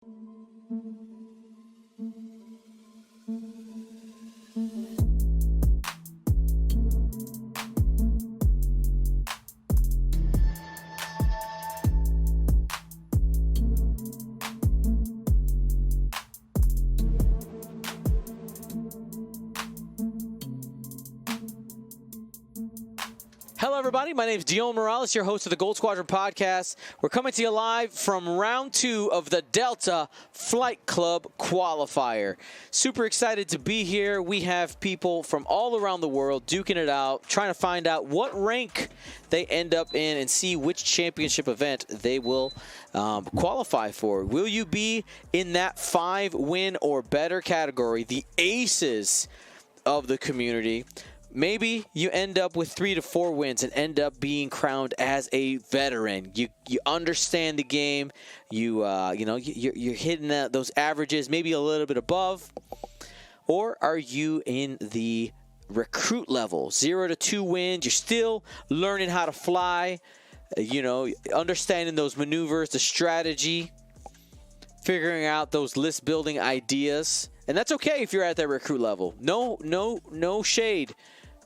Hello, everybody. My name is Dion Morales, your host of the Gold Squadron podcast. We're coming to you live from round 2 of the Delta Flight Club Qualifier. Super excited to be here. We have people from all around the world duking it out, trying to find out what rank they end up in and see which championship event they will qualify for. Will you be in that 5-win or better category, the aces of the community? Maybe you end up with 3 to 4 wins and end up being crowned as a veteran. You understand the game. You're hitting those averages, maybe a little bit above. Or are you in the recruit level, 0 to 2 wins? You're still learning how to fly. Understanding those maneuvers, the strategy, figuring out those list building ideas. And that's okay if you're at that recruit level. No shade.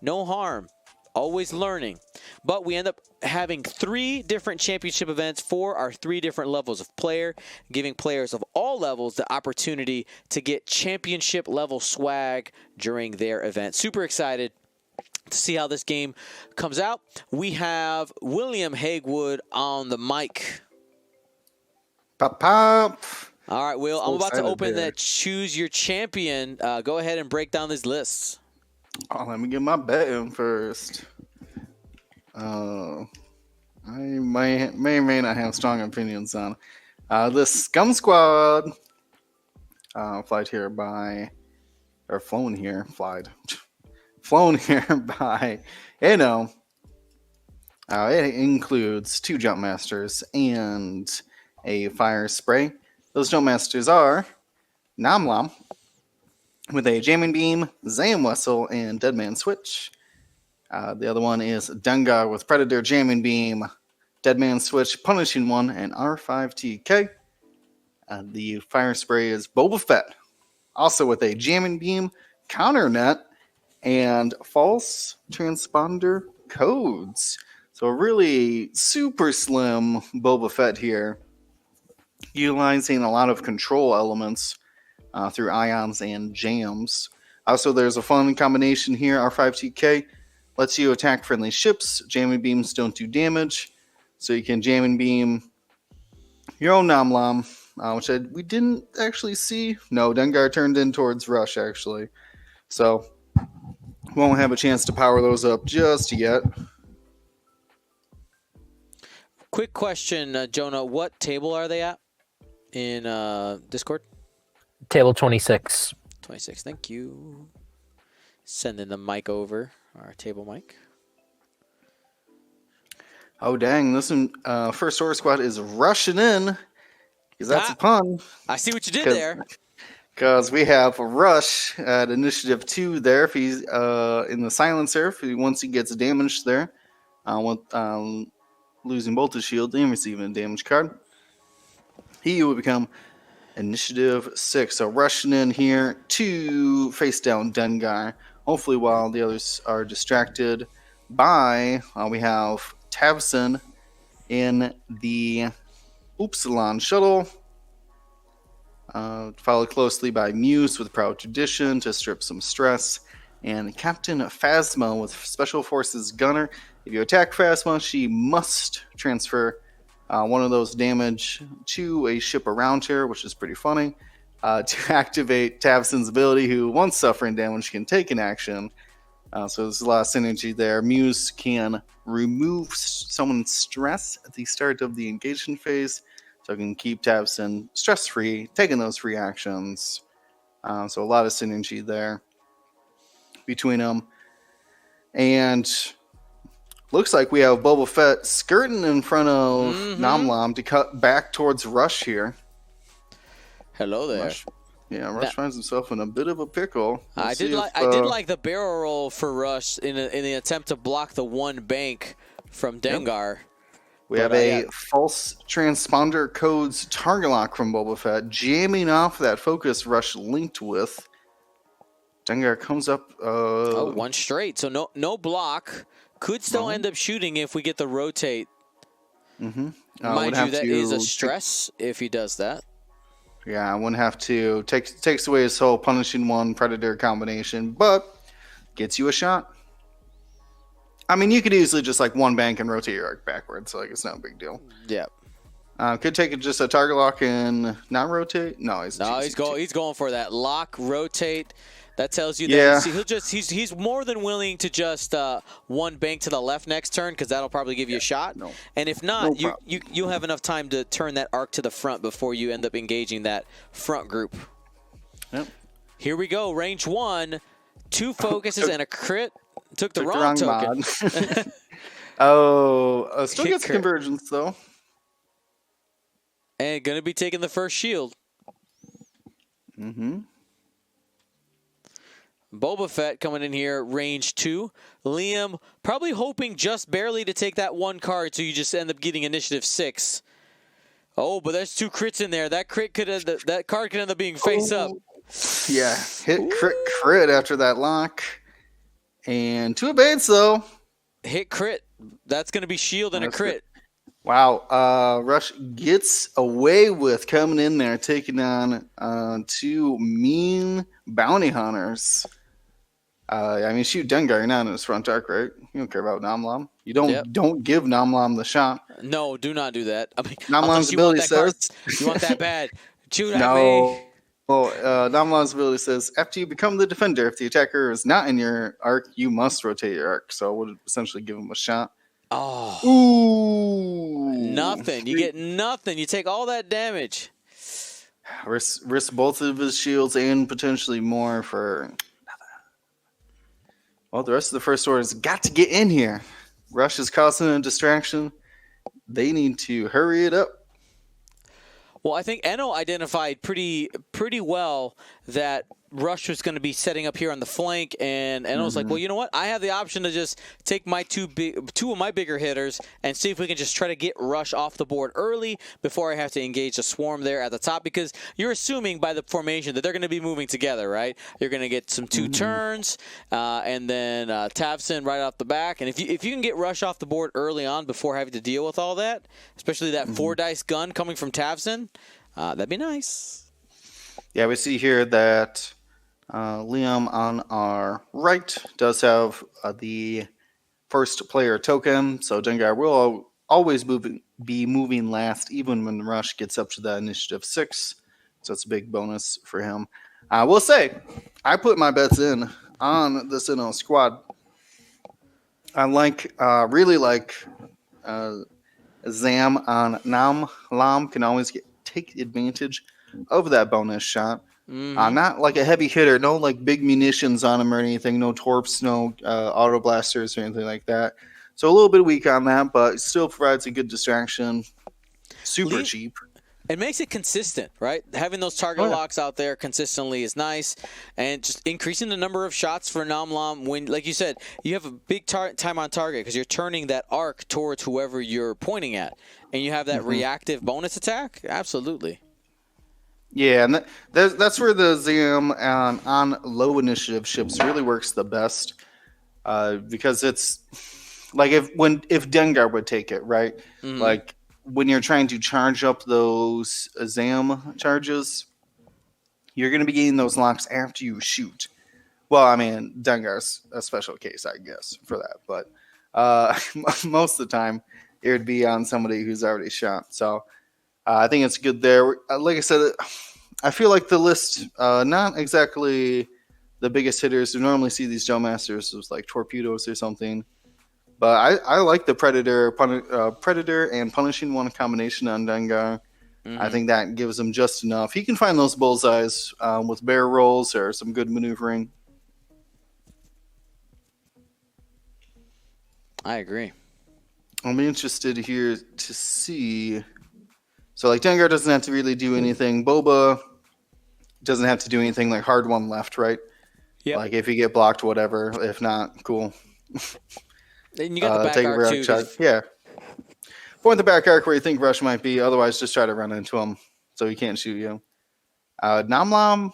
No harm, always learning. But we end up having 3 different championship events for our 3 different levels of player, giving players of all levels the opportunity to get championship level swag during their event. Super excited to see how this game comes out. We have William Hagewood on the mic. Pop, pop. All right, Will, I'm about to open that Choose Your Champion. Go ahead and break down these lists. Oh, let me get my bet in first. I may or may not have strong opinions on this Scum Squad. Flown here by Enno. It includes 2 Jump Masters and a Fire Spray. Those Jump Masters are Namlam with a Jamming Beam, Zam Wessel, and Deadman Switch. The other one is Dengar with Predator, Jamming Beam, Deadman Switch, Punishing One, and R5TK. The Fire Spray is Boba Fett, also with a Jamming Beam, Counter Net, and False Transponder Codes. So a really super slim Boba Fett here, utilizing a lot of control elements through ions and jams. Also, there's a fun combination here. R5TK lets you attack friendly ships. Jamming beams don't do damage, so you can jamming beam your own Namlam, which we didn't actually see. No, Dengar turned in towards Rush, actually. So, won't have a chance to power those up just yet. Quick question, Jonah. What table are they at in Discord? Table 26. 26, thank you. Sending the mic over, our table mic. Oh, dang. Listen, First Order Squad is rushing in. Because that's a pun. I see what you did there. Because we have Rush at Initiative 2 there. If he's in the Silencer, once he gets damaged there, losing both his shield and receiving a damage card, he will become Initiative 6. So rushing in here to face down Dengar. Hopefully while the others are distracted by, we have Tabson in the Upsilon shuttle. Followed closely by Muse with Proud Tradition to strip some stress. And Captain Phasma with Special Forces Gunner. If you attack Phasma, she must transfer one of those damage to a ship around her, which is pretty funny, to activate Tabson's ability, who, once suffering damage, can take an action. So there's a lot of synergy there. Muse can remove someone's stress at the start of the engagement phase, so it can keep Tabson stress-free, taking those free actions. So a lot of synergy there between them. And looks like we have Boba Fett skirting in front of Namlam to cut back towards Rush here. Hello there. Rush finds himself in a bit of a pickle. I did like the barrel roll for Rush in the attempt to block the one bank from Dengar. Yep. We have a false transponder codes target lock from Boba Fett, jamming off that focus rush linked with. Dengar comes up. One straight. So no block. Could still end up shooting if we get the rotate. Mind you, that is a stress if he does that. Yeah, I wouldn't have to. Takes away his whole punishing one Predator combination, but gets you a shot. I mean, you could easily just like one bank and rotate your arc backwards, so like it's not a big deal. Yeah. Could take it just a target lock and not rotate. No, he's going for that lock rotate. That tells you that he's more than willing to just one bank to the left next turn because that'll probably give you a shot. No. And if not, you'll have enough time to turn that arc to the front before you end up engaging that front group. Yep. Here we go, range 1, 2 focuses and a crit. Took the wrong token. Still gets convergence though. And gonna be taking the first shield. Boba Fett coming in here, range 2. Liam probably hoping just barely to take that one card, so you just end up getting initiative 6. Oh, but there's 2 crits in there. That card could end up being face up. Yeah, hit crit after that lock, and 2 evades though. Hit crit. That's gonna be shield and a crit. Wow, Rush gets away with coming in there, taking on 2 mean bounty hunters. I mean, shoot Dengar, you're not in his front arc, right? You don't care about Namlam. You don't give Namlam the shot. No, do not do that. I mean, Namlam's ability says... you want that bad. Shoot at me. Well, Namlam's ability says, after you become the defender, if the attacker is not in your arc, you must rotate your arc. So it would essentially give him a shot. Oh. Ooh. Nothing. You get nothing. You take all that damage. Risk both of his shields and potentially more for nothing. Well, the rest of the first order's got to get in here. Rush is causing a distraction. They need to hurry it up. Well, I think Enno identified pretty well that Rush was going to be setting up here on the flank, and Enno's like, well, you know what? I have the option to just take my two of my bigger hitters and see if we can just try to get Rush off the board early before I have to engage the swarm there at the top, because you're assuming by the formation that they're going to be moving together, right? You're going to get some 2 turns, and then Tavson right off the back. And if you can get Rush off the board early on before having to deal with all that, especially that 4-dice gun coming from Tavson, that'd be nice. Yeah, we see here that Liam on our right does have the first player token, so Dengar will always be moving last, even when Rush gets up to that initiative 6. So it's a big bonus for him. I will say, I put my bets in on this Enno squad. I really like Zam on Nam Lam can always take advantage of that bonus shot. Not like a heavy hitter, no like big munitions on him or anything, no torps, no auto blasters or anything like that. So a little bit weak on that, but still provides a good distraction. Super cheap. It makes it consistent, right? Having those target locks out there consistently is nice, and just increasing the number of shots for Namlam when, like you said, you have a big time on target because you're turning that arc towards whoever you're pointing at, and you have that reactive bonus attack. Absolutely. Yeah, and that's where the Zam on low initiative ships really works the best, because it's like if Dengar would take it, right? Like when you're trying to charge up those Zam charges, you're going to be getting those locks after you shoot. Well, I mean, Dengar's a special case, I guess, for that, but most of the time it would be on somebody who's already shot. So I think it's good there. Like I said, I feel like the list, not exactly the biggest hitters. We normally see these Gel Masters as like torpedoes or something. But I like the Predator and Punishing One combination on Dengar. I think that gives him just enough. He can find those bullseyes with barrel rolls or some good maneuvering. I agree. I'll be interested here to see. So, like, Dengar doesn't have to really do anything. Boba doesn't have to do anything, like, hard one left, right? Yeah. Like, if you get blocked, whatever. If not, cool. And you got the back arc, too. Yeah. point the back arc where you think Rush might be. Otherwise, just try to run into him so he can't shoot you. Namlam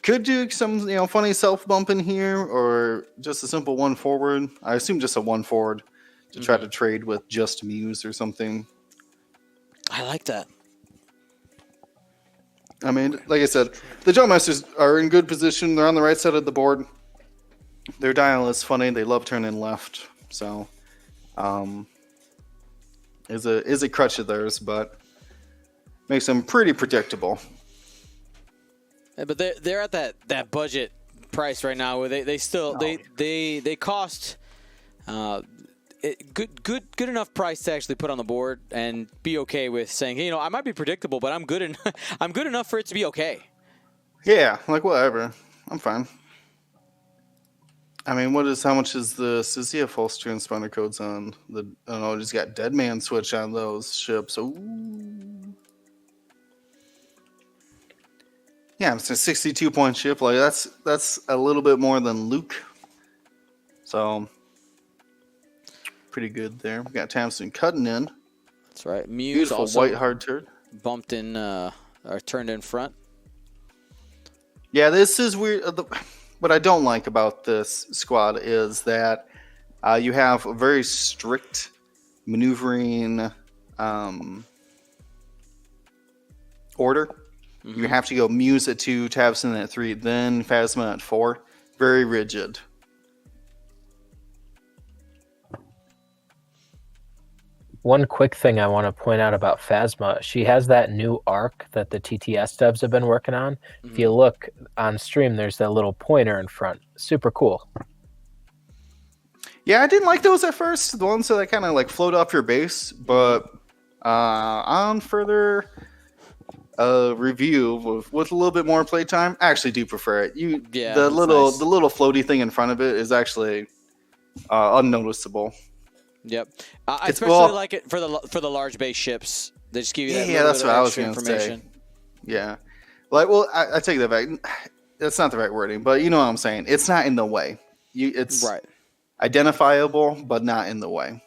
could do some funny self bump in here, or just a simple one forward. I assume just a one forward to try to trade with just Muse or something. I like that. I mean, like I said, the Jumpmasters are in good position. They're on the right side of the board. Their dial is funny. They love turning left. So, is a crutch of theirs, but makes them pretty predictable. Yeah, but they're at that budget price right now where they still they cost good enough price to actually put on the board and be okay with saying, hey, I might be predictable, but I'm good enough for it to be okay. Yeah, like whatever. I'm fine. I mean, how much is this? Is he a false transponder codes on the? I don't know. He's got Dead Man switch on those ships. Ooh. Yeah, it's a 62-point ship. Like that's a little bit more than Luke. So pretty good there. We got Tamsin cutting in. That's right. Muse Beautiful also white hard turd. Bumped in or turned in front. Yeah, this is weird. What I don't like about this squad is that you have a very strict maneuvering order. Mm-hmm. You have to go Muse at 2, Tabson at 3, then Phasma at 4. Very rigid. One quick thing I want to point out about Phasma, she has that new arc that the TTS devs have been working on. Mm-hmm. If you look on stream, there's that little pointer in front. Super cool. Yeah, I didn't like those at first, the ones that kind of like float off your base, but on further review with a little bit more playtime, I actually do prefer it. The little floaty thing in front of it is actually unnoticeable. Yep, I especially like it for the large base ships. They just give you that that's what I was going to say. Yeah, I take that back. That's not the right wording, but you know what I'm saying. It's not in the way. It's right. Identifiable, but not in the way.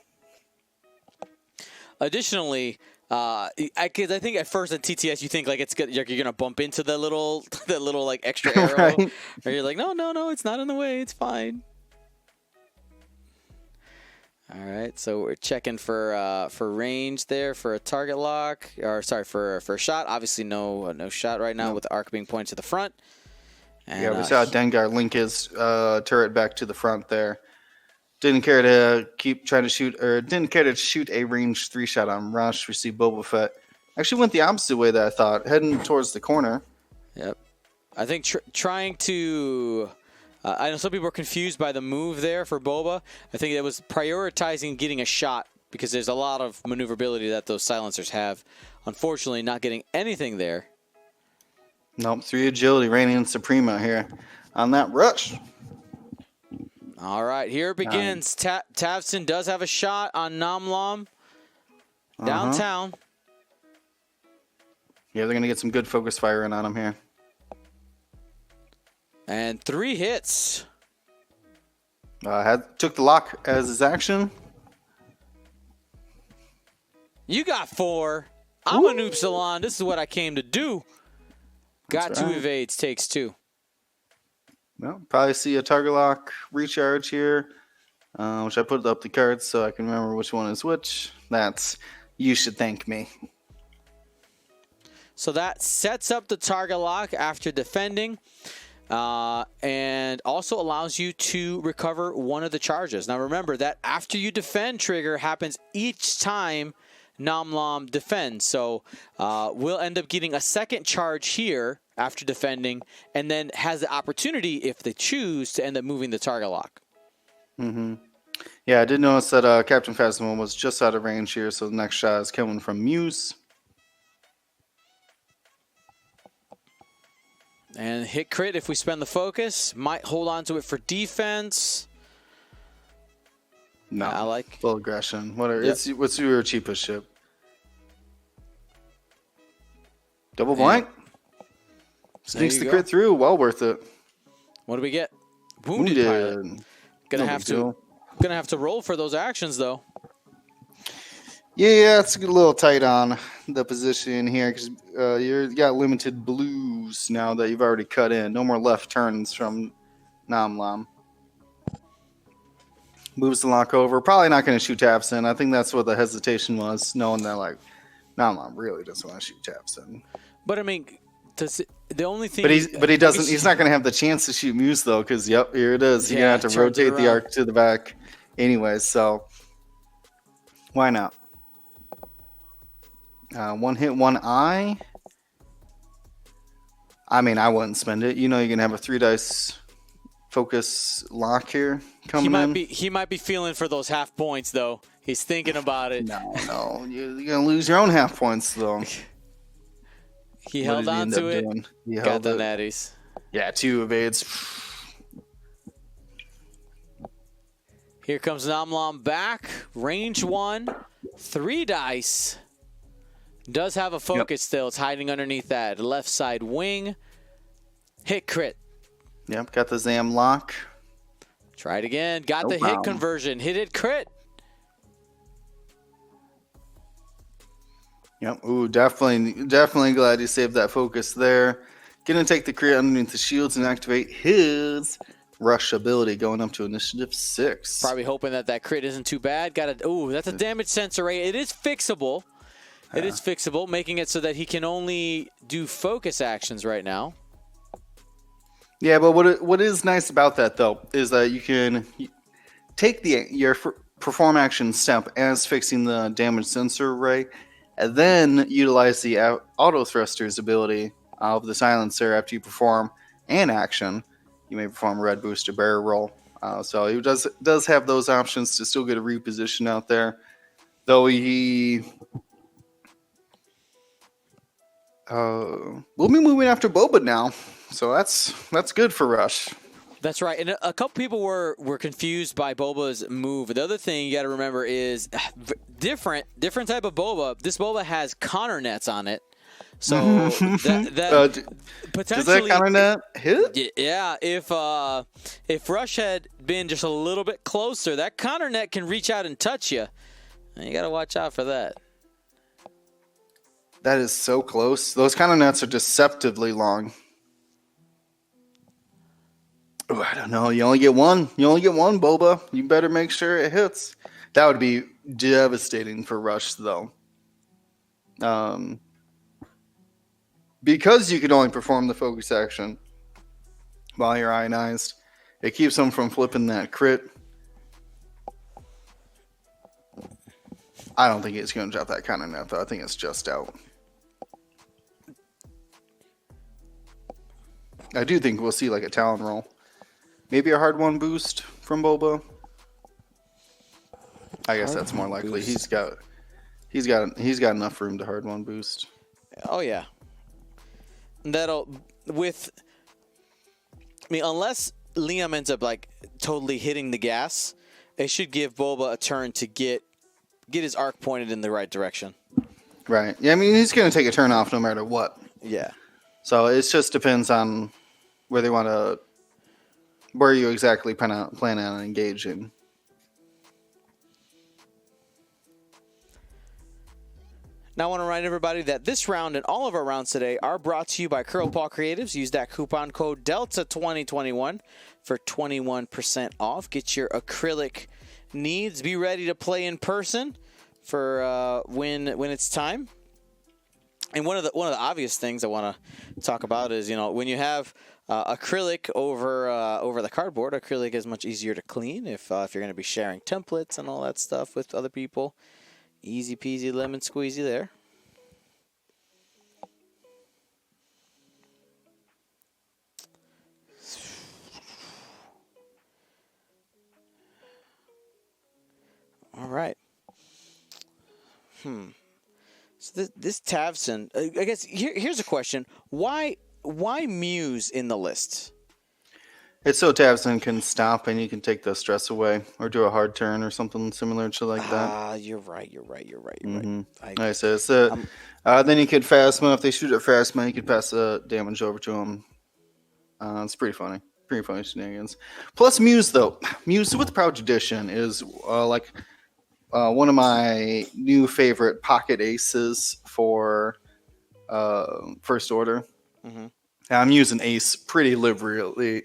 Additionally, I think at first in TTS you think like you're gonna bump into the little like extra arrow, right? Or you're like, no, it's not in the way. It's fine. All right, so we're checking for range there for a target lock, or sorry, for a shot. Obviously, no shot right now with the arc being pointed to the front. And, we saw Dengar link his turret back to the front there. Didn't care to keep trying to shoot, or didn't care to shoot a range 3-shot on Rush. We see Boba Fett actually went the opposite way that I thought, heading towards the corner. Yep, I think trying to. I know some people are confused by the move there for Boba. I think it was prioritizing getting a shot because there's a lot of maneuverability that those silencers have. Unfortunately, not getting anything there. Nope, 3 agility reigning supreme out here on that Rush. All right, here it begins. Tavson does have a shot on Namlam downtown. Yeah, they're going to get some good focus firing on him here. And 3 hits. Took the lock as his action. You got 4. I'm a noob salon. This is what I came to do. Got 2 evades, takes 2. Well, probably see a target lock recharge here, which I put up the cards so I can remember which one is which. That's you should thank me. So that sets up the target lock after defending. And also allows you to recover one of the charges. Now remember that after you defend trigger happens each time Namlam defends. So we'll end up getting a second charge here after defending, and then has the opportunity, if they choose, to end up moving the target lock. Mm-hmm. Yeah, I did notice that Captain Phasma was just out of range here, so the next shot is coming from Muse. And hit crit if we spend the focus. Might hold on to it for defense. No, I like full aggression. Whatever. Yep. What's your cheapest ship? Double blank. Sneaks the crit through. Well worth it. What do we get? Wounded pilot. Gonna have to roll for those actions though. Yeah, it's a little tight on the position here because you got limited blues now that you've already cut in. No more left turns from Namlam. Moves the lock over. Probably not going to shoot Tapson. I think that's what the hesitation was, knowing that like Namlam really doesn't want to shoot Tapson. But I mean, the only thing. But he doesn't. He's not going to have the chance to shoot Muse though, because yep, here it is. You're going to have to rotate the arc to the back, anyways. So why not? One hit, one eye. I mean, I wouldn't spend it. You know, you're going to have a 3 dice focus lock here coming in. He might be feeling for those half points though. He's thinking about it. No, you're going to lose your own half points though. He held on to it. Got the natties. Yeah, 2 evades. Here comes Namlam back. Range 1. 3 dice. Does have a focus still. It's hiding underneath that left side wing. Hit crit. Yep, got the Zam lock. Try it again. Got the hit conversion. Hit it crit. Yep. Ooh, definitely glad you saved that focus there. Gonna take the crit underneath the shields and activate his rush ability, going up to initiative 6. Probably hoping that crit isn't too bad. Ooh, that's a damage sensor rate. It is fixable. It is fixable, making it so that he can only do focus actions right now. Yeah, but what is nice about that though is that you can take your perform action step as fixing the damage sensor array, and then utilize the auto thrusters ability of the silencer after you perform an action. You may perform red boost or barrel roll. So he does have those options to still get a reposition out there, though he. We'll be moving after Boba now, so that's good for Rush. That's right, and a couple people were confused by Boba's move. The other thing you got to remember is different type of Boba. This Boba has Connor nets on it, so that potentially does that Connor net hit? Yeah, if Rush had been just a little bit closer, that Connor net can reach out and touch you. And you got to watch out for that. That is so close. Those kind of nets are deceptively long. Oh, I don't know. You only get one, Boba. You better make sure it hits. That would be devastating for Rush, though. Because you can only perform the focus action while you're ionized, it keeps them from flipping that crit. I don't think it's going to drop that kind of net, though. I think it's just out. I do think we'll see like a Talon roll. Maybe a hard one boost from Boba. I guess that's more likely. He's got enough room to hard one boost. Oh yeah. Unless Liam ends up like totally hitting the gas, it should give Boba a turn to get his arc pointed in the right direction. Right. Yeah, I mean he's gonna take a turn off no matter what. Yeah. So it just depends on where you exactly plan on engaging. Now I want to remind everybody that this round and all of our rounds today are brought to you by Curl Paw Creatives. Use that coupon code DELTA2021 for 21% off. Get your acrylic needs. Be ready to play in person for when it's time. And one of the obvious things I want to talk about is, when you have acrylic over the cardboard, acrylic is much easier to clean if you're going to be sharing templates and all that stuff with other people. Easy peasy lemon squeezy there. All right. So this Tavson, I guess here's a question. Why Muse in the list? It's so Tavson can stop and you can take the stress away or do a hard turn or something similar to like that. You're right. Like I said, then you could Phasma. If they shoot at Phasma, you could pass the damage over to him. It's pretty funny. Pretty funny shenanigans. Plus Muse, though. Muse with Proud Tradition is one of my new favorite pocket aces for First Order. Mm-hmm. I'm using ace pretty liberally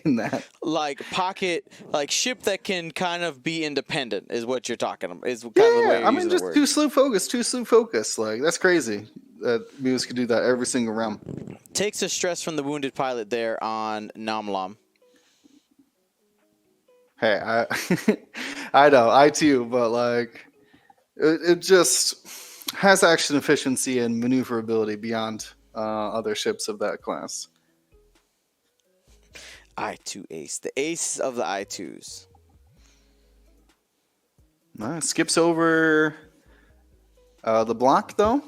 in that. Like pocket, like ship that can kind of be independent is what you're talking about. Is kind of the way you're using just the word. too slew focus. Like, that's crazy that Muse could do that every single round. Takes the stress from the wounded pilot there on Namlam. Hey, I know, I too, but like, it just has action efficiency and maneuverability beyond other ships of that class. I2 ace. The ace of the I2s. Skips over the block, though.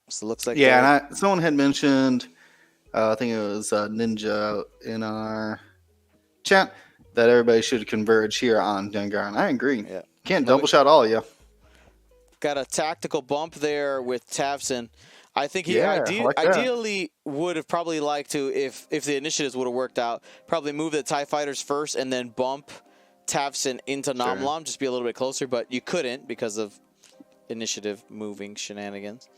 So it looks like yeah, and someone had mentioned, I think it was Ninja in our chat, that everybody should converge here on Dengar, and I agree. Yeah. Can't double shot all of you. Got a tactical bump there with Tafson. I think he like that. ideally would have probably liked to, if the initiatives would have worked out, probably move the TIE fighters first and then bump Tafson into Namlam, just be a little bit closer, but you couldn't because of initiative moving shenanigans.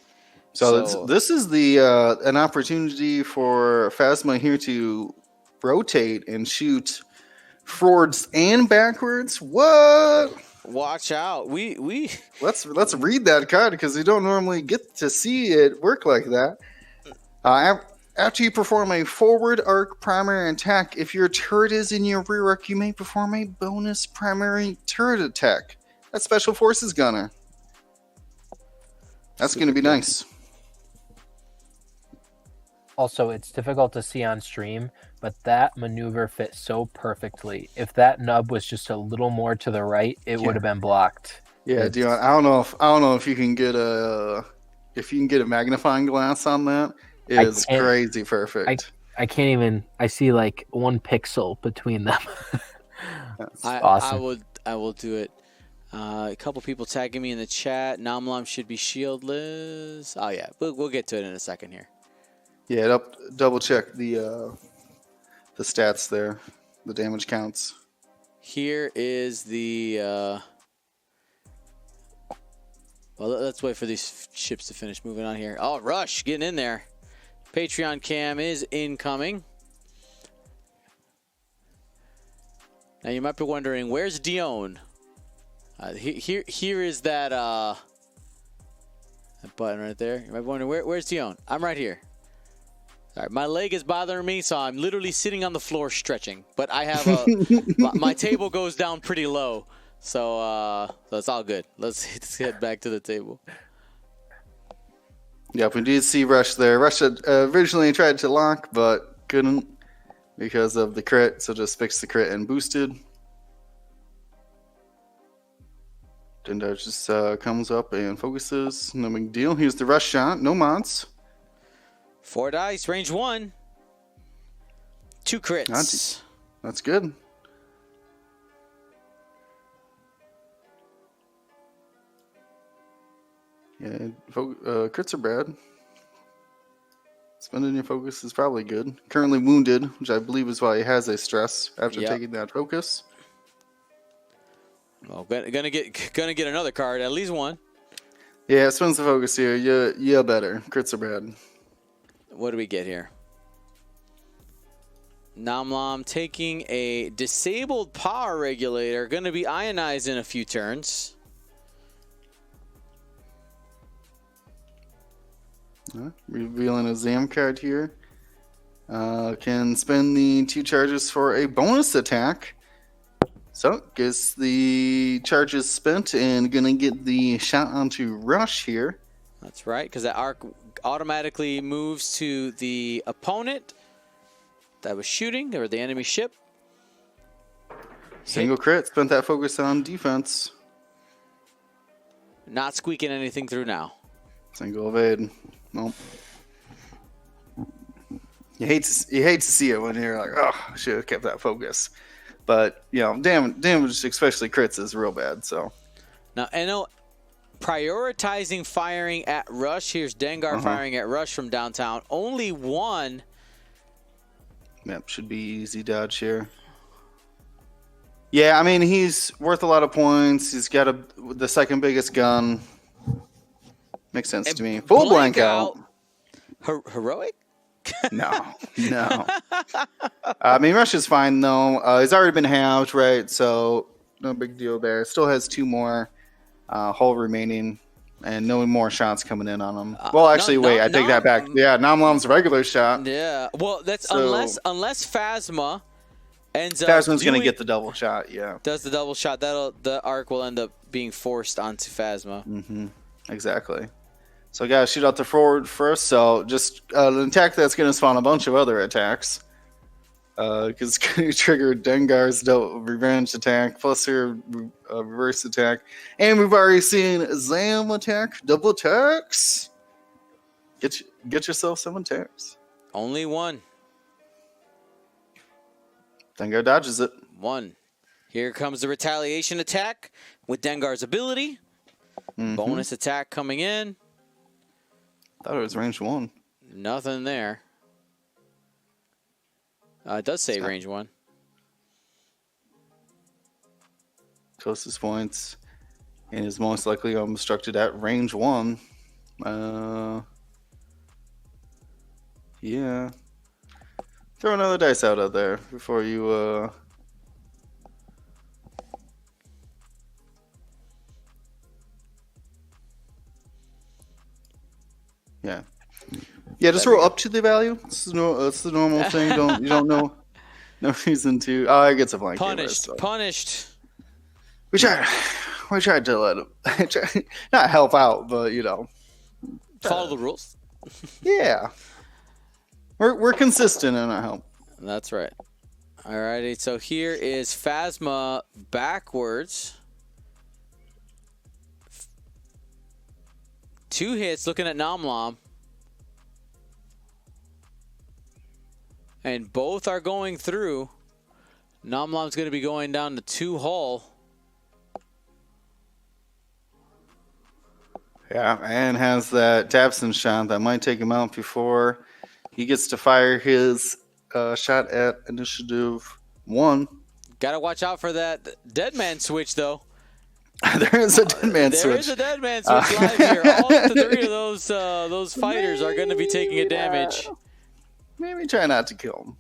So this is the an opportunity for Phasma here to rotate and shoot forwards and backwards. What? Watch out. We let's read that card because we don't normally get to see it work like that. After you perform a forward arc primary attack, if your turret is in your rear arc, you may perform a bonus primary turret attack. That's Special Forces Gunner. That's going to be nice. Also, it's difficult to see on stream, but that maneuver fit so perfectly. If that nub was just a little more to the right, it would have been blocked. Yeah, Dion. I don't know if you can get a magnifying glass on that. It's crazy perfect. I can't even. I see like 1 pixel between them. That's awesome. I will do it. A couple people tagging me in the chat. Namlam should be shieldless. Oh yeah, we'll get to it in a second here. Yeah, double check the stats there, the damage counts. Here is the. Well, let's wait for these ships to finish moving on here. Oh, Rush getting in there. Patreon cam is incoming. Now you might be wondering, where's Dion? Here is that button right there. You might be wondering, where's Dion? I'm right here. All right, my leg is bothering me, so I'm literally sitting on the floor stretching. But I have my table goes down pretty low, so it's all good. Let's head back to the table. Yep, we did see Rush there. Rush had originally tried to lock, but couldn't because of the crit, so just fixed the crit and boosted. Dendar just comes up and focuses. No big deal. Here's the Rush shot. No mods. 4 dice, range 1. 2 crits. That's good. Yeah, crits are bad. Spending your focus is probably good. Currently wounded, which I believe is why he has a stress after taking that focus. Well, gonna get another card, at least one. Yeah, spends the focus here. Yeah, better. Crits are bad. What do we get here? Namlam taking a disabled power regulator. Going to be ionized in a few turns. Revealing a Zam card here. Can spend the 2 charges for a bonus attack. So, gets the charges spent and going to get the shot onto Rush here. That's right, because that arc automatically moves to the opponent that was shooting, or the enemy ship. Single crit, spent that focus on defense. Not squeaking anything through now. Single evade. Nope. You hate to see it when you're like, oh, I should have kept that focus. But, you know, damage, especially crits, is real bad. So now, Enno prioritizing firing at Rush. Here's Dengar firing at Rush from downtown. Only 1. Yep, should be easy dodge here. Yeah, I mean, he's worth a lot of points. He's got the second biggest gun. Makes sense to me. Full blank out. Heroic? No. I mean, Russia's fine, though. He's already been halved, right? So no big deal there. Still has 2 more hull remaining and no more shots coming in on him. Well, actually, wait. I take that back. Yeah, Namlam's regular shot. Yeah. Well, that's unless Phasma ends up. Phasma's going to get the double shot, yeah. Does the double shot. The arc will end up being forced onto Phasma. Mm-hmm. Exactly. So I gotta shoot out the forward first. So just an attack that's gonna spawn a bunch of other attacks. Because it's gonna trigger Dengar's revenge attack plus her reverse attack, and we've already seen Zam attack, double attacks. Get yourself some attacks. Only one. Dengar dodges it. One. Here comes the retaliation attack with Dengar's ability. Mm-hmm. Bonus attack coming in. Thought it was range 1. Nothing there. It does say range 1. Closest points, and is most likely obstructed at range 1. Yeah. Throw another dice out there before you. Yeah, just roll up to the value. It's the normal thing. You don't know. No reason to. Oh, it gets a blank. Punished. We tried to let him not help out, but follow the rules. Yeah, we're consistent in our help. That's right. Alrighty, so here is Phasma backwards. 2 hits, looking at Namlam. And both are going through. Namlam's going to be going down to 2 hull. Yeah, and has that Dabson shot that might take him out before he gets to fire his shot at initiative 1. Got to watch out for that dead man switch, though. There is a dead man switch. There is a dead man switch live here. All 3 of those fighters are going to be taking a damage. Maybe try not to kill him.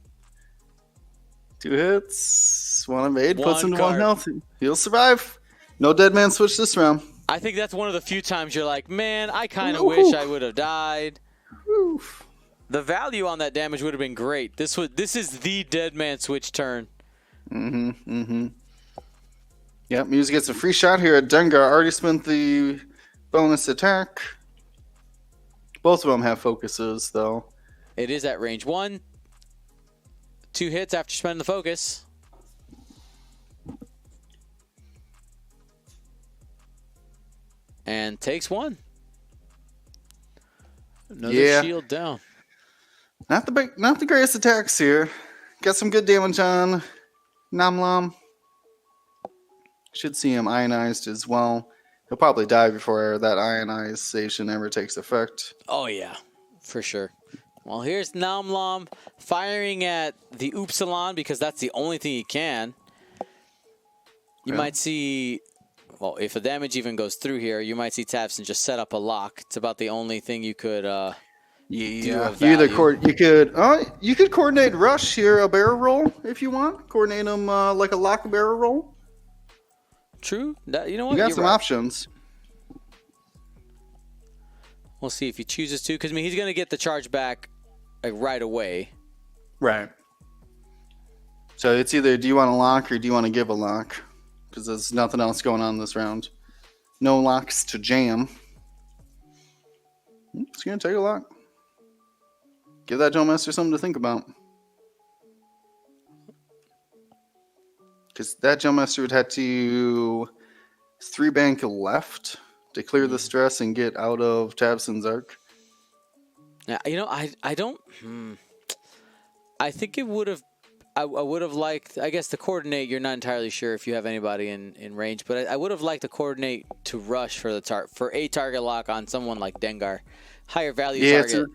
2 hits, 1 evade, puts him to 1 health. He'll survive. No dead man switch this round. I think that's one of the few times you're like, man, I kind of wish I would have died. Oof. The value on that damage would have been great. This is the dead man switch turn. Yep, Muse gets a free shot here at Dengar. Already spent the bonus attack. Both of them have focuses, though. It is at range 1. 2 hits after spending the focus. And takes 1. Another shield down. Not the greatest attacks here. Got some good damage on Namlam. Should see him ionized as well. He'll probably die before that ionization ever takes effect. Oh yeah, for sure. Well, here's Namlam firing at the Upsilon because that's the only thing he can. You might see, well, if the damage even goes through here, you might see Tapson just set up a lock. It's about the only thing you could do. You could coordinate Rush here, a barrel roll if you want. Coordinate him like a lock barrel roll. True. You know what? You got some options. We'll see if he chooses to, because I mean he's going to get the charge back like right away. Right. So it's either do you want a lock or do you want to give a lock? Because there's nothing else going on this round. No locks to jam. It's going to take a lock. Give that Dome Master something to think about. Because that Dome Master would have to 3 bank left to clear the stress and get out of Tabson's arc. Yeah, you know, I don't. I think it would have. I would have liked. I guess to coordinate. You're not entirely sure if you have anybody in range, but I would have liked to coordinate to rush for a target lock on someone like Dengar, higher value target.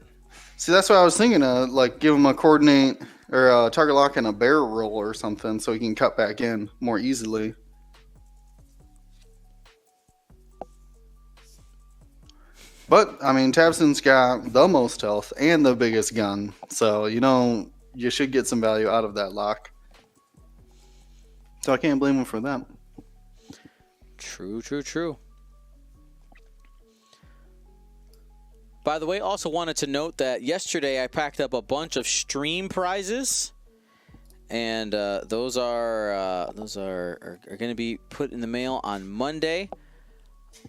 See, that's what I was thinking. Like give him a coordinate or target lock and a barrel roll or something, so he can cut back in more easily. But I mean, Tabson's got the most health and the biggest gun, so you should get some value out of that lock. So I can't blame him for that. True. By the way, also wanted to note that yesterday I packed up a bunch of stream prizes, and those are going to be put in the mail on Monday.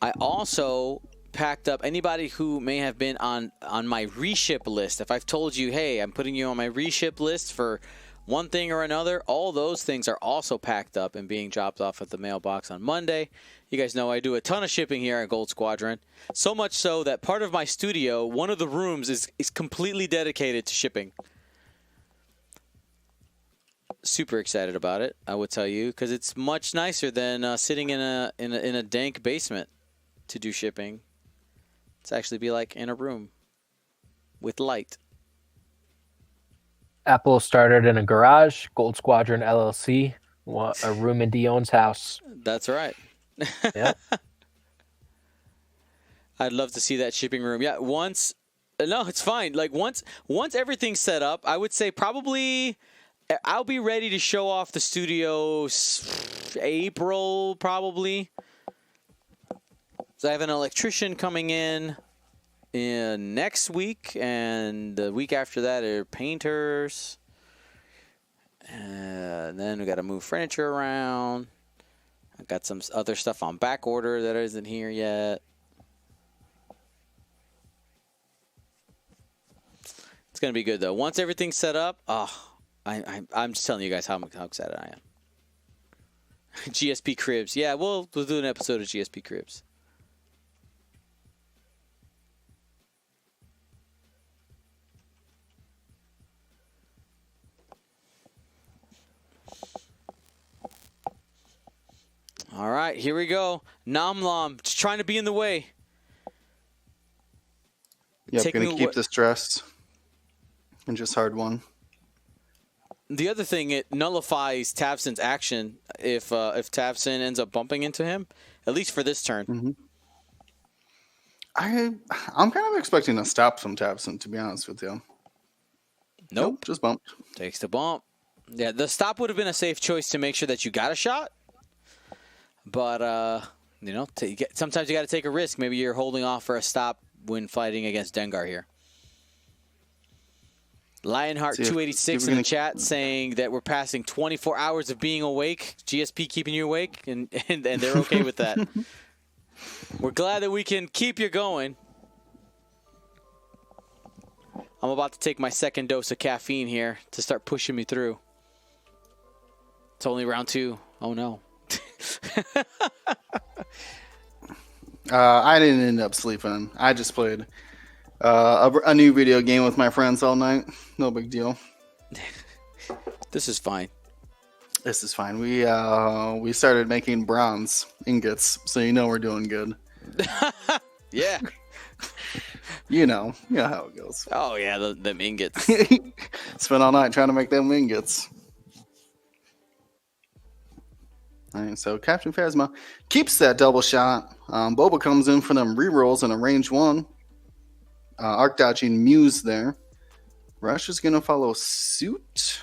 I also packed up anybody who may have been on my reship list. If I've told you, hey, I'm putting you on my reship list for one thing or another, all those things are also packed up and being dropped off at the mailbox on Monday. You guys know I do a ton of shipping here at Gold Squadron. So much so that part of my studio, one of the rooms is completely dedicated to shipping. Super excited about it, I would tell you, because it's much nicer than sitting in a dank basement to do shipping. It's actually be like in a room with light. Apple started in a garage. Gold Squadron LLC, a room in Dion's house. That's right. Yeah. I'd love to see that shipping room. Yeah, no, it's fine. Like once everything's set up, I would say probably I'll be ready to show off the studio April probably. So I have an electrician coming in next week, and the week after that are painters. And then we got to move furniture around. I got some other stuff on back order that isn't here yet. It's going to be good, though. Once everything's set up, I'm just telling you guys how excited I am. GSP Cribs. Yeah, we'll do an episode of GSP Cribs. All right, here we go. Namlam, just trying to be in the way. Yep, going to keep this dressed and just hard one. The other thing, it nullifies Tabson's action if Tabson ends up bumping into him, at least for this turn. Mm-hmm. I'm kind of expecting a stop from Tabson, to be honest with you. Nope, just bumped. Takes the bump. Yeah, the stop would have been a safe choice to make sure that you got a shot. But, sometimes you got to take a risk. Maybe you're holding off for a stop when fighting against Dengar here. Lionheart286 in the chat saying that we're passing 24 hours of being awake. GSP keeping you awake, and they're okay with that. We're glad that we can keep you going. I'm about to take my second dose of caffeine here to start pushing me through. It's only round 2. Oh, no. I didn't end up sleeping. I just played a new video game with my friends all night. No big deal. This is fine. This is fine. We started making bronze ingots, so we're doing good. Yeah. You know how it goes. Oh yeah, them ingots. Spent all night trying to make them ingots. All right, so Captain Phasma keeps that double shot. Boba comes in for them rerolls in a range 1. Arc dodging Muse there. Rush is going to follow suit.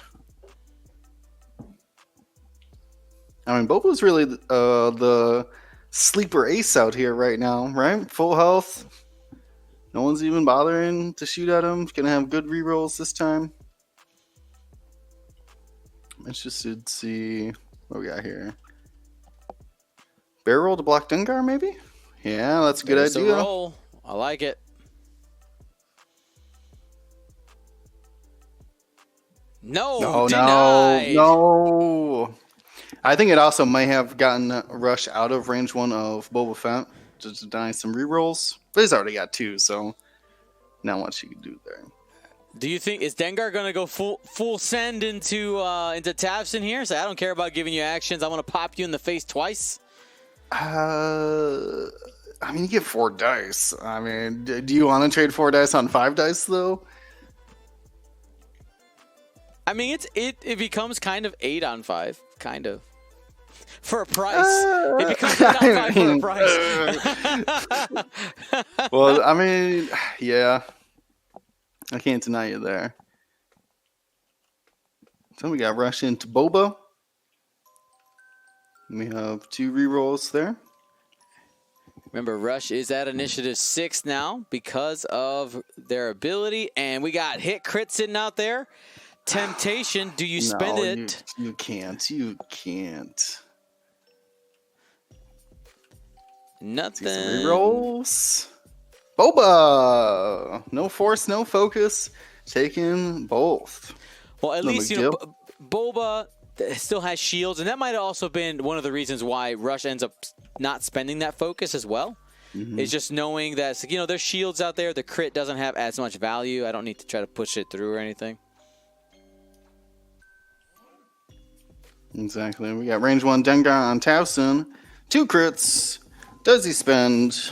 I mean, Boba's really the sleeper ace out here right now, right? Full health. No one's even bothering to shoot at him. He's going to have good rerolls this time. I'm interested to see what we got here. Barrel to block Dengar, maybe? Yeah, that's a good idea. The roll. I like it. No, denied. No. I think it also may have gotten Rush out of range 1 of Boba Fett to deny some rerolls. But he's already got 2, so not much you can do there. Do you think is Dengar gonna go full send into Tabson here? Say, I don't care about giving you actions. I want to pop you in the face twice. I mean, you get 4 dice. I mean, do you want to trade 4 dice on 5 dice though? I mean, it becomes kind of 8 on 5, kind of. For a price. It becomes 8 on 5 for a price. Well, I mean, yeah. I can't deny you there. So we got Rush into Boba. We have 2 rerolls there. Remember, Rush is at initiative 6 now because of their ability. And we got hit crit sitting out there. Temptation. Do you spend it? You can't. You can't. Nothing. Rerolls. Boba. No force, no focus. Taking both. Well, at least, Boba still has shields. And that might have also been one of the reasons why Rush ends up not spending that focus as well. Is just knowing that, there's shields out there. The crit doesn't have as much value. I don't need to try to push it through or anything. Exactly. We got range 1 Dengar on Towson. 2 crits. Does he spend?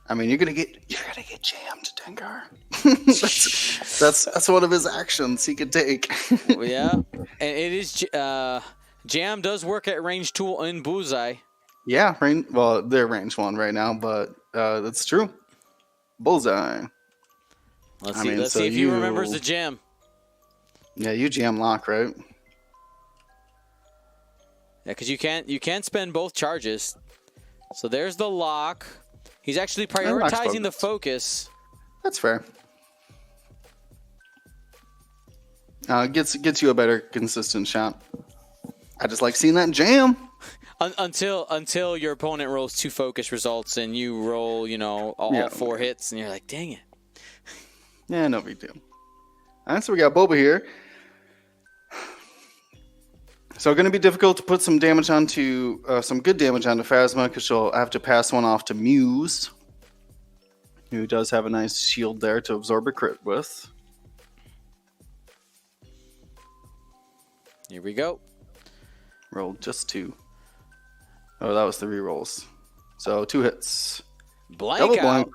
I mean, you're gonna get jammed, Dengar. that's one of his actions he could take. Yeah, and it is jam does work at range 2 in Bullseye. Yeah, they're range 1 right now, but that's true. Bullseye. Let's see if he remembers the jam. Yeah, you jam lock, right? Yeah, because you can't spend both charges. So there's the lock. He's actually prioritizing the focus. That's fair. Gets you a better consistent shot. I just like seeing that jam. Until your opponent rolls 2 focus results and you roll, all 4 hits, and you're like, dang it. Yeah, no big deal. All right, so we got Boba here. So going to be difficult to put some damage onto, some good damage onto Phasma, because she'll have to pass one off to Muse, who does have a nice shield there to absorb a crit with. Here we go. Rolled just 2. Oh, that was the rerolls. So 2 hits. Double blank.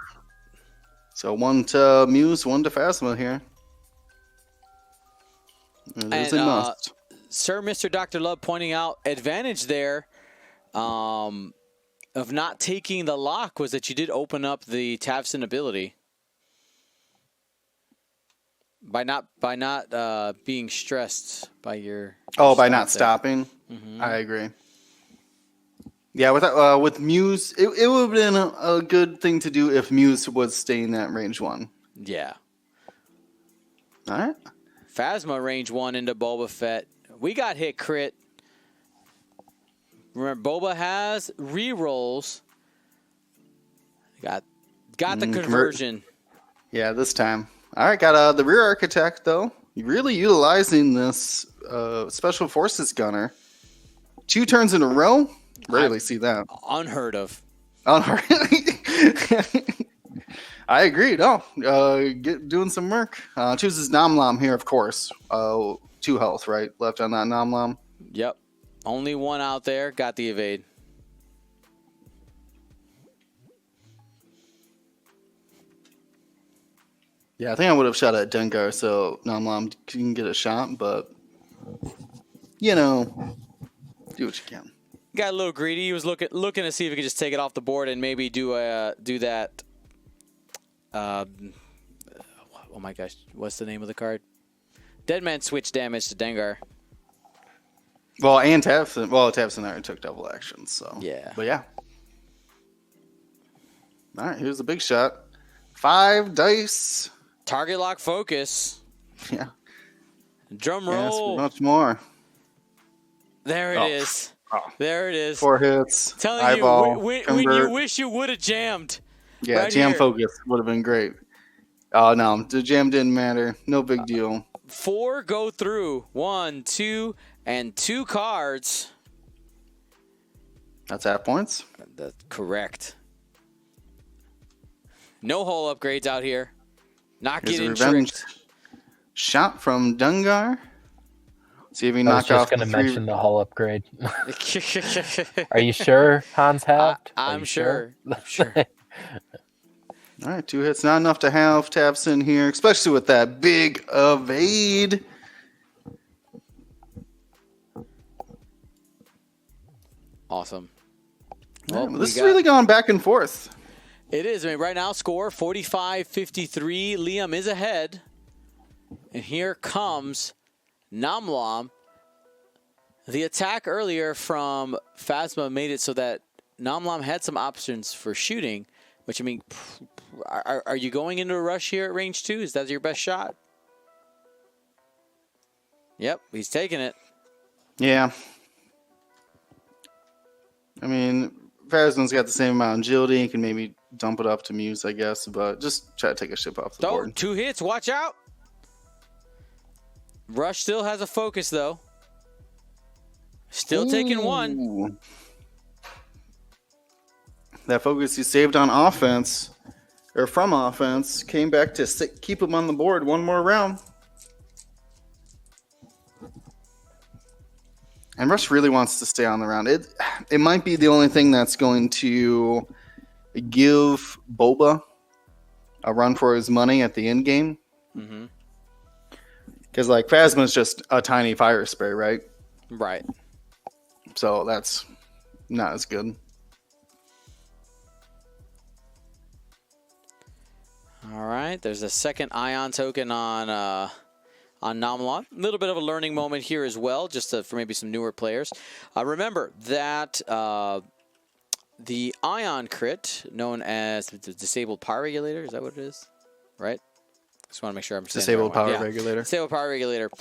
So 1 to Muse, 1 to Phasma here. It is a must. Sir Mr. Dr. Love pointing out advantage there of not taking the lock was that you did open up the Tavson ability by not being stressed by your by not stopping. I agree. Yeah, with Muse, it would have been a good thing to do if Muse was staying at range 1. Yeah. All right. Phasma range 1 into Boba Fett. We got hit crit. Remember, Boba has rerolls. Got the conversion. Yeah, this time. All right, got the rear architect, though. Really utilizing this special forces gunner. 2 turns in a row. Rarely see that. Unheard of. I agree. No, doing some work. Chooses Namlam here, of course. 2 health, right? Left on that Namlam. Yep. Only 1 out there. Got the evade. Yeah, I think I would have shot at Dengar so Namlam can get a shot, but do what you can. Got a little greedy. He was looking to see if he could just take it off the board and maybe do that. Oh my gosh, what's the name of the card? Dead Man switch damage to Dengar. Well, and Tavson already took double actions, so yeah. But yeah. All right, here's the big shot. 5 dice. Target lock focus. Yeah. Drum roll. Much more. There it is. Oh. There it is. 4 hits. Telling eyeball, you when you wish you would have jammed. Yeah, right jam here. focus would have been great. Oh no, the jam didn't matter. No big deal. 4 go through. 1, 2, and 2 cards. That's half points. That's correct. No hull upgrades out here. Not Here's getting a revenge tricked. shot from Dungar. See if he I was knocked off just going the to 3. mention the hull upgrade. Are you sure Hans helped? I'm sure. I'm sure. All right, 2 hits, not enough to have Tabson here, especially with that big evade. Awesome. Well, this is really going back and forth. It is. I mean, right now, score 45-53. Liam is ahead. And here comes Namlam. The attack earlier from Phasma made it so that Namlam had some options for shooting, which, I mean, are you going into a rush here at range 2? Is that your best shot? Yep, he's taking it. Yeah. I mean, Phasma's got the same amount of agility. He can maybe dump it up to Muse, I guess, but just try to take a ship off the board. 2 hits. Watch out. Rush still has a focus, though. Still taking 1. That focus he saved on offense, or from offense, came back to keep him on the board 1 more round. And Rush really wants to stay on the round. It might be the only thing that's going to give Boba a run for his money at the end game. Mm-hmm. Because, like, Phasma's just a tiny fire spray, right? Right. So that's not as good. All right. There's a second Ion token on Namlan. A little bit of a learning moment here as well, just for maybe some newer players. Remember that the Ion crit, known as the Disabled Power Regulator, is that what it is? Right? Just want to make sure I'm saying Disabled Power Regulator. Disabled Power Regulator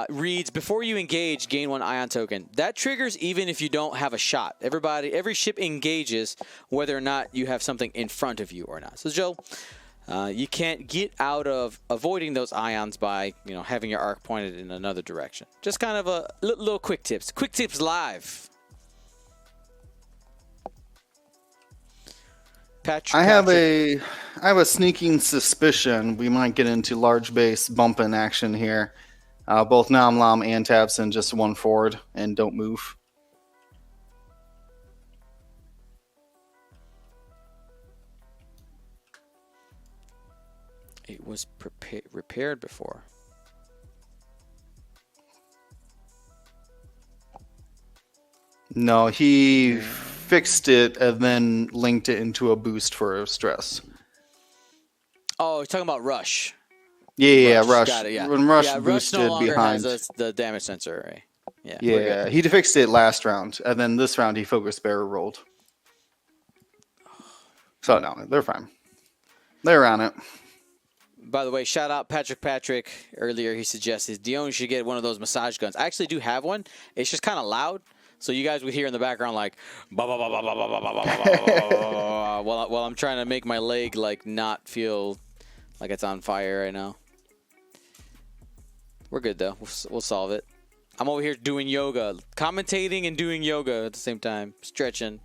reads, before you engage, gain 1 Ion token. That triggers even if you don't have a shot. Every ship engages whether or not you have something in front of you or not. So, Joe, you can't get out of avoiding those ions by, having your arc pointed in another direction. Just kind of a little quick tips. Quick tips live. Patrick. I have a sneaking suspicion we might get into large base bumping action here. Both Namlam and Tabson just 1 forward and don't move. It was repaired before. No, he fixed it and then linked it into a boost for stress. Oh, you're talking about Rush. Yeah, Rush. Got it, yeah. When Rush Rush boosted no longer behind. has the damage sensor array. Yeah. Yeah, he fixed it last round, and then this round he focus barrel rolled. So no, they're fine. They're on it. By the way, shout out Patrick. Earlier he suggested Dion should get one of those massage guns. I actually do have one. It's just kind of loud, so you guys would hear in the background like bah, bah, bah, bah, bah, bah, bah, bah, bah, bah, while I'm trying to make my leg like not feel like it's on fire right now. We're good though. We'll solve it. I'm over here doing yoga, commentating and doing yoga at the same time, stretching.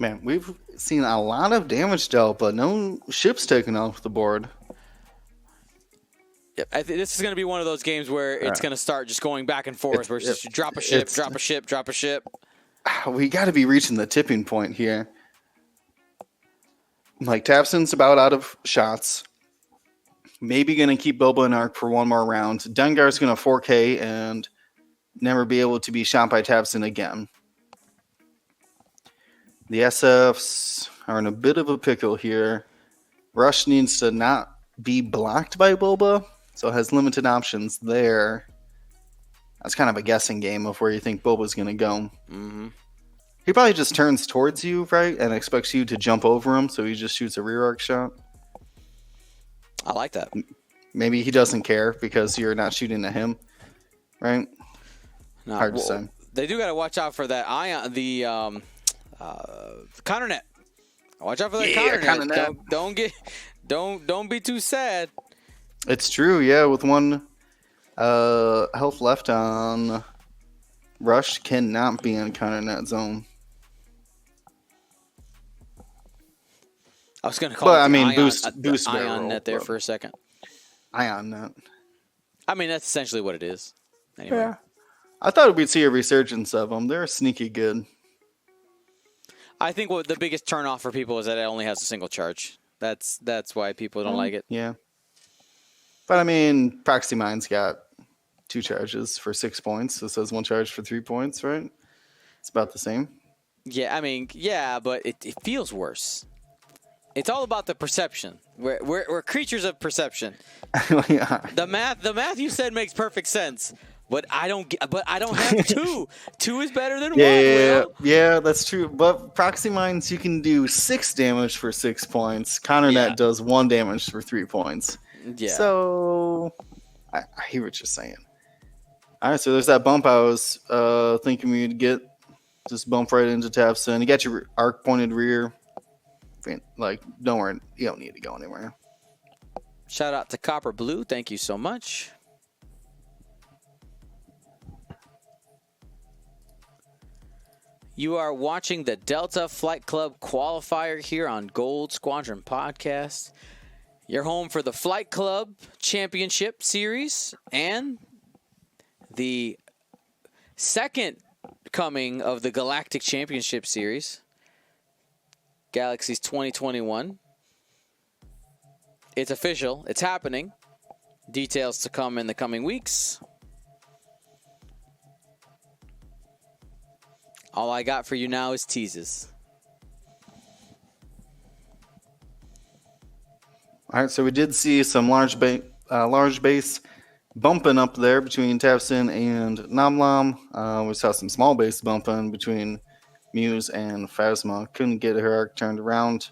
Man, we've seen a lot of damage dealt, but no ships taken off the board. Yep, I think this is going to be one of those games where it's going to start just going back and forth, where it's just drop a ship, drop a ship, drop a ship. We got to be reaching the tipping point here. Like, Tabson's about out of shots. Maybe going to keep Boba in arc for 1 more round. Dengar's going to 4K and never be able to be shot by Tabson again. The SFs are in a bit of a pickle here. Rush needs to not be blocked by Boba, so has limited options there. That's kind of a guessing game of where you think Boba's going to go. Mm-hmm. He probably just turns towards you, right, and expects you to jump over him, so he just shoots a rear arc shot. I like that. Maybe he doesn't care because you're not shooting at him, right? No, Hard to say. They do got to watch out for that ion, the counter net. Watch out for that counter net. Don't be too sad. It's true, yeah. With 1 health left on Rush, cannot be in counter net zone. I was going to call it boost ion net there for a second. Ion net. I mean, that's essentially what it is. Anyway. I thought we'd see a resurgence of them. They're sneaky good. I think what the biggest turnoff for people is that it only has a single charge. That's why people don't like it. Yeah. But I mean, Proxy Mine's got 2 charges for 6 points. This has 1 charge for 3 points, right? It's about the same. Yeah, I mean, yeah, but it feels worse. It's all about the perception. We're creatures of perception. Yeah. The math you said makes perfect sense. But I don't have 2. 2 is better than 1. Yeah, that's true. But Proxy Mines, you can do 6 damage for 6 points. ConnerNet does 1 damage for 3 points. Yeah. So I hear what you're saying. All right, so there's that bump I was thinking we'd get. Just bump right into Tapson. You got your arc pointed rear. Like, don't worry, you don't need to go anywhere. Shout out to Copper Blue. Thank you so much. You are watching the Delta Flight Club Qualifier here on Gold Squadron Podcast. Your home for the Flight Club Championship Series and the second coming of the Galactic Championship Series, Galaxies 2021. It's official. It's happening. Details to come in the coming weeks. All I got for you now is teases. All right, so we did see some large base bumping up there between Tapson and Namlam. We saw some small base bumping between Muse and Phasma. Couldn't get her arc turned around.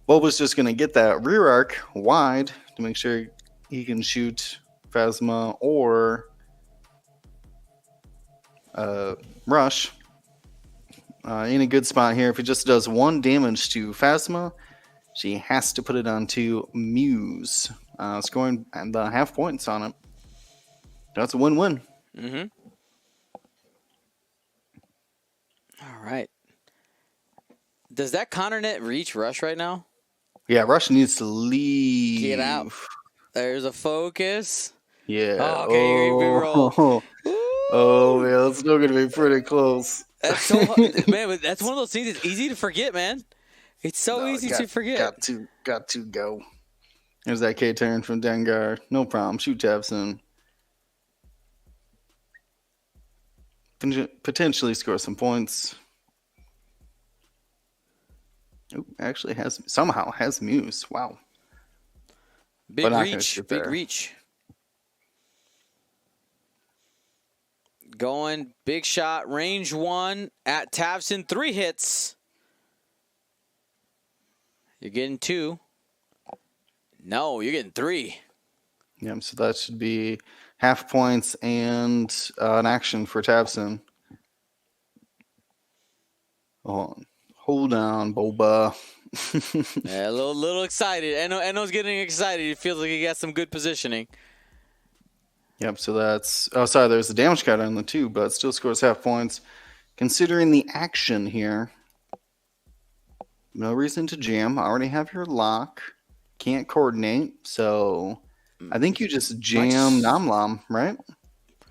Bob was just going to get that rear arc wide to make sure he can shoot Phasma or Rush. In a good spot here. If he just does 1 damage to Phasma, she has to put it onto Muse. Scoring the half points on it. That's a win-win. Mm-hmm. All right. Does that ConnerNet reach Rush right now? Yeah, Rush needs to leave. Get out. There's a focus. Yeah. Oh, okay, here we roll. Oh, man, it's still going to be pretty close. That's so man, but that's one of those things that's easy to forget, man. It's so easy to forget. Got to go. There's that K-turn from Dengar. No problem. Shoot Tapson. Potentially score some points. Oh, actually somehow has Muse. Wow. Big reach. Going big shot, range 1 at Tavson. 3 hits. You're getting 2. No, you're getting 3. Yeah, so that should be half points and an action for Tavson. Hold on, Boba. Yeah, a little excited. Enno's getting excited. He feels like he got some good positioning. Yep, so that's... Oh, sorry, there's a damage card on the 2, but it still scores half points. Considering the action here, no reason to jam. I already have your lock. Can't coordinate, so I think you just jam Namlam, right?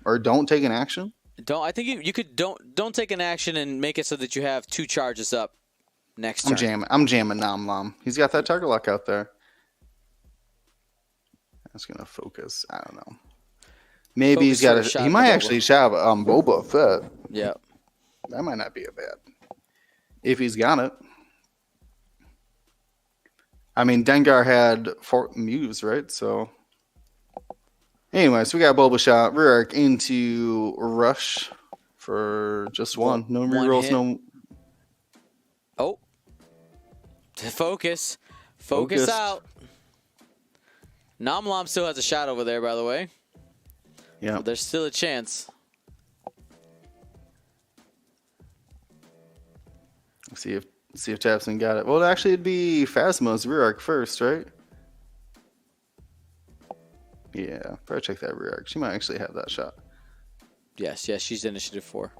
Or don't take an action? I think you could don't take an action and make it so that you have 2 charges up next turn. I'm jamming Namlam. He's got that target lock out there. That's gonna focus. I don't know. Maybe he's got he might actually shove Boba Fett. Yeah. That might not be a bad. If he's got it. I mean, Dengar had 4 Muse, right? So anyway, so we got Boba shot, rear arc into Rush for just 1. No rerolls, no. Oh. Focus out. Namlam still has a shot over there, by the way. Yeah. Well, there's still a chance. Let's see if Tapson got it. Well, actually, it'd be Phasma's rear arc first, right? Yeah, probably check that rear arc. She might actually have that shot. Yes, she's initiative 4.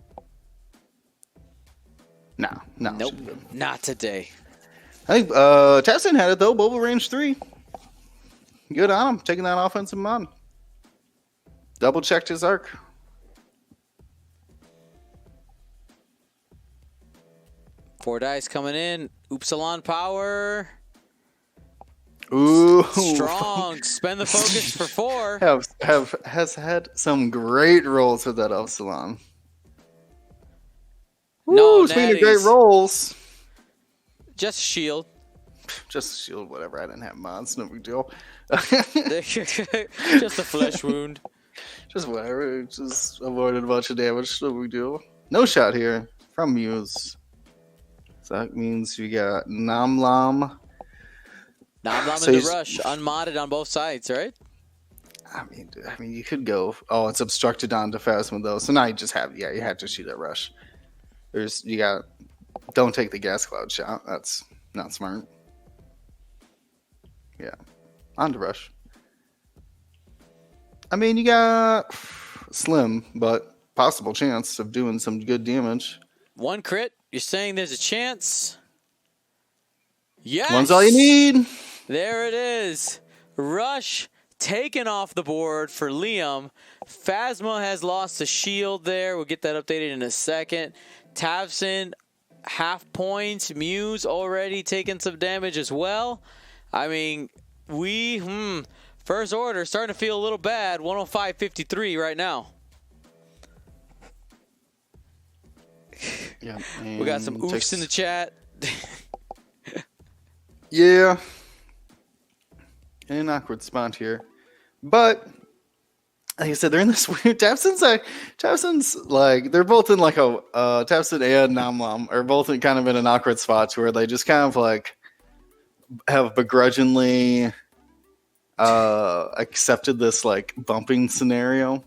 No. Nope, not today. I think Tapson had it, though. Boba range 3. Good on him, taking that offensive mod. Double checked his arc. 4 dice coming in. Upsilon power. Ooh. Strong. Spend the focus for 4. Has had some great rolls with that Upsilon. No, Woo, speaking of great natties. rolls. Just shield. Just shield, whatever. I didn't have mods, no big deal. Just a flesh wound. Just whatever. Just avoided a bunch of damage, no big deal. No shot here from Muse. So that means we got Namlam. Nom So in the he's- rush. Unmodded on both sides, right? I mean, you could go. Oh, it's obstructed onto Phasma though. So now you just have, you have to shoot at rush. Don't take the gas cloud shot. That's not smart. Yeah, on to rush. I mean, you got slim, but possible chance of doing some good damage. 1 crit. You're saying there's a chance? Yes! One's all you need. There it is. Rush taken off the board for Liam. Phasma has lost a shield there. We'll get that updated in a second. Tavson, half points. Muse already taking some damage as well. I mean, first order starting to feel a little bad. 105.53 right now. Yeah, We got some oofs in the chat. Yeah. In an awkward spot here. But like I said, they're in this weird Tavson's like they're both in like a Tavson and Namlam are both in kind of in an awkward spot where they just kind of like have begrudgingly accepted this like bumping scenario.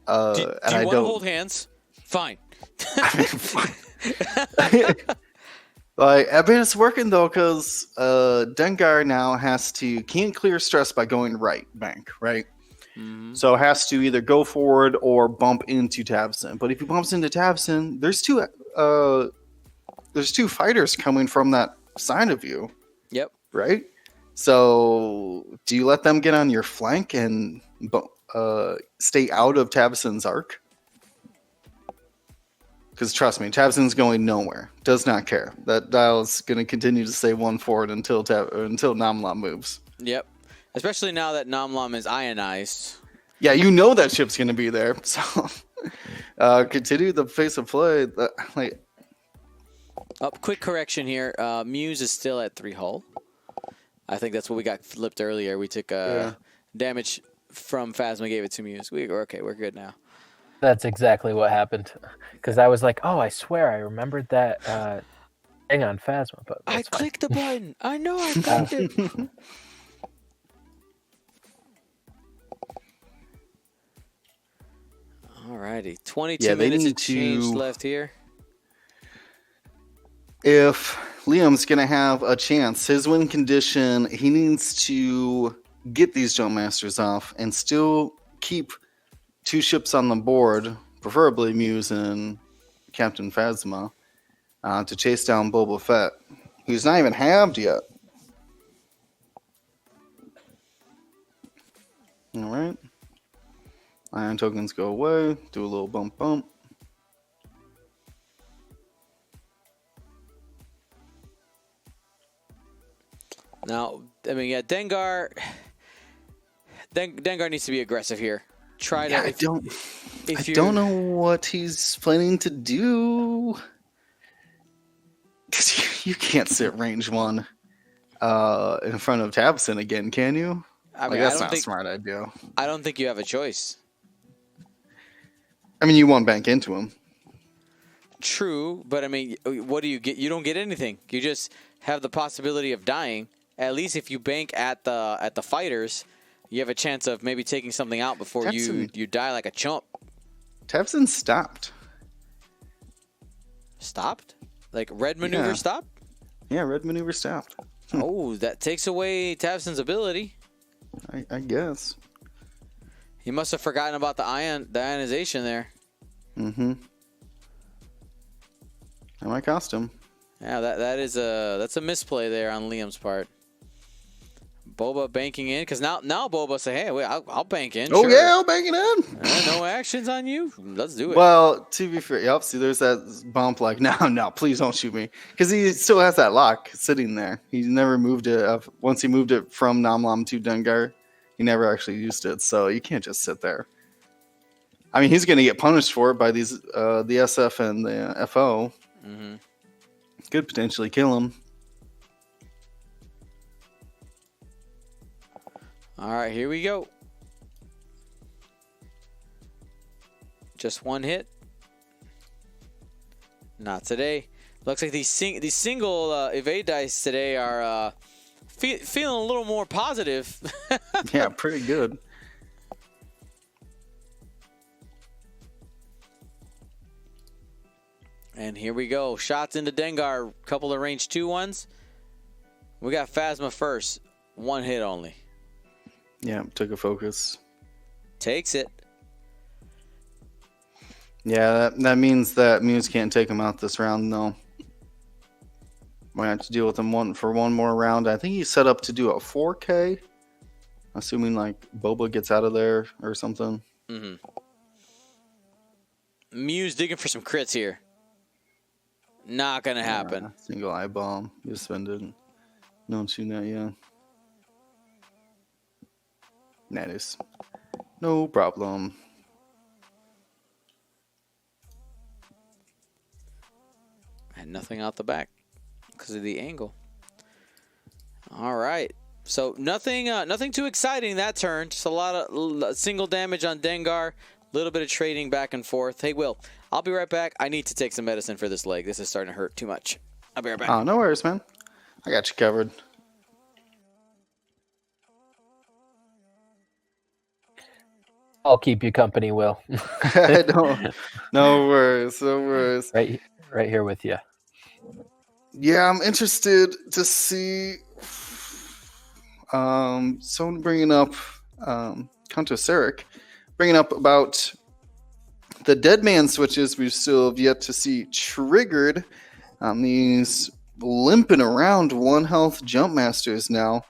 Do you and I want to don't hold hands? Fine. Like, I mean, it's working though, because Dengar now can't clear stress by going right bank, right? Mm-hmm. So has to either go forward or bump into Tavson. But if he bumps into Tavson, there's two fighters coming from that side of you. Yep. Right? So do you let them get on your flank and stay out of Tavson's arc? Because trust me, Tavson's going nowhere. Does not care. That dial's going to continue to stay 1 forward until Namlam moves. Yep. Especially now that Namlam is ionized. Yeah, you know that ship's going to be there. So continue the pace of play. Quick correction here. Muse is still at 3 hull. I think that's what we got flipped earlier. We took damage from Phasma, gave it to Muse. We're good now. That's exactly what happened. Because I was like, oh, I swear I remembered that thing on Phasma. But I that's fine. clicked the button. I know I clicked it. Alrighty. 22 minutes of change left here. If Liam's going to have a chance, his win condition, he needs to get these Jump Masters off and still keep 2 ships on the board, preferably Muse and Captain Phasma, to chase down Boba Fett, who's not even halved yet. All right. Iron tokens go away. Do a little bump bump. Now, I mean, yeah, Dengar needs to be aggressive here. I don't know what he's planning to do. Because you can't sit range 1 in front of Tabson again, can you? I mean, that's not a smart idea. I don't think you have a choice. I mean, you won't bank into him. True, but I mean, what do you get? You don't get anything. You just have the possibility of dying. At least if you bank at the fighters, you have a chance of maybe taking something out before you die like a chump. Tabson stopped. Stopped? Like red maneuver stopped? Yeah, red maneuver stopped. Oh, that takes away Tavson's ability. I guess. He must have forgotten about the ionization there. Mm-hmm. That might cost him. Yeah, that's a misplay there on Liam's part. Boba banking in, because now Boba say, hey, wait, I'll bank in. Oh, sure. yeah, I'll bank it in. No actions on you? Let's do it. Well, to be fair, yep, see, there's that bump like, no, please don't shoot me. Because he still has that lock sitting there. He never moved it. Once he moved it from Namlam to Dengar, he never actually used it. So you can't just sit there. I mean, he's going to get punished for it by these the SF and the FO. Mm-hmm. Could potentially kill him. All right, here we go. Just one hit. Not today. Looks like these single evade dice today are feeling a little more positive. Yeah, pretty good. And here we go. Shots into Dengar. Couple of range 2 ones. We got Phasma first. One hit only. Yeah, took a focus. Takes it. Yeah, that means that Muse can't take him out this round, though. Might have to deal with him for one more round. I think he's set up to do a 4K. Assuming, like, Boba gets out of there or something. Mm-hmm. Muse digging for some crits here. Not going to happen. Single eye bomb. You suspended. No shooting that, yeah. That is no problem. And nothing out the back because of the angle. All right. So nothing too exciting that turn. Just a lot of single damage on Dengar. A little bit of trading back and forth. Hey, Will, I'll be right back. I need to take some medicine for this leg. This is starting to hurt too much. I'll be right back. Oh, no worries, man. I got you covered. I'll keep you company, Will. No worries, no worries. Right here with you. Yeah, I'm interested to see someone bringing up Counter Sarek, bringing up about the dead man switches we still have yet to see triggered on these limping around 1 health jump masters now.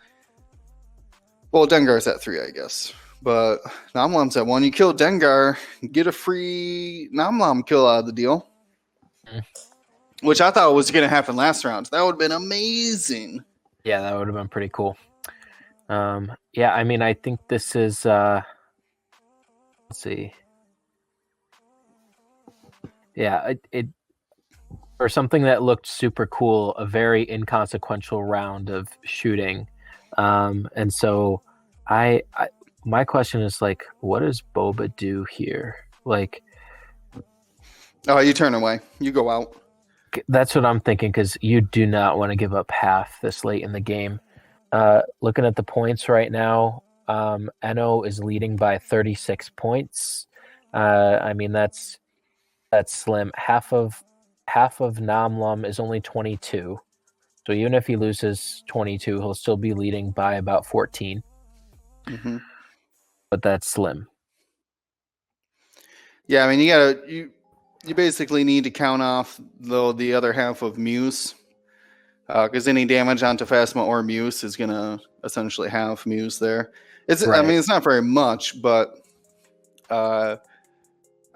Well, Dengar's at 3, I guess. But Namlam's at 1. You kill Dengar, get a free Namlam kill out of the deal. Which I thought was going to happen last round. That would have been amazing. Yeah, that would have been pretty cool. Yeah, I mean, I think this is... let's see. Yeah, it for something that looked super cool, a very inconsequential round of shooting. And so my question is, like, what does Boba do here? Like, oh, you turn away. You go out. That's what I'm thinking, because you do not want to give up half this late in the game. Looking at the points right now, Enno is leading by 36 points. I mean, that's slim. Half of Namlam is only 22. So even if he loses 22, he'll still be leading by about 14. Mm-hmm. But that's slim. Yeah, I mean, you basically need to count off the other half of Muse, because any damage onto Phasma or Muse is gonna essentially have Muse there. Right. I mean, it's not very much, but I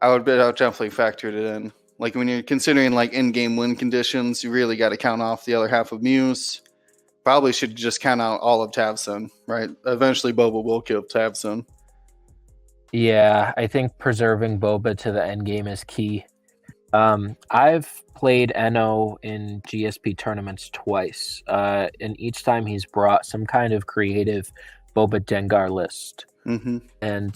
would definitely factored it in. Like, when you're considering like in-game win conditions, you really got to count off the other half of Muse. Probably should just count out all of Tavson, right? Eventually, Boba will kill Tavson. Yeah, I think preserving Boba to the end game is key. I've played Enno in GSP tournaments twice, and each time he's brought some kind of creative Boba Dengar list. Mm-hmm. And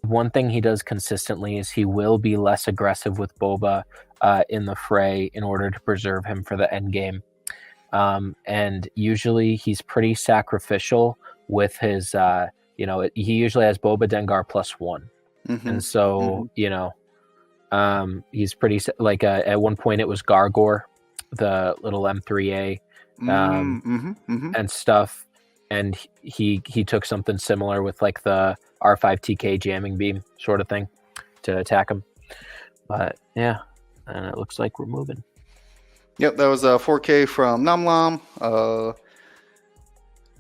one thing he does consistently is he will be less aggressive with Boba in the fray in order to preserve him for the end game. And usually he's pretty sacrificial with his, he usually has Boba Dengar +1. Mm-hmm. And so, he's pretty, like, at one point it was Gargor, the little M3A, and stuff. And he took something similar with, like, the R5TK jamming beam sort of thing to attack him. But yeah, and it looks like we're moving. Yep, that was a 4K from Namlam.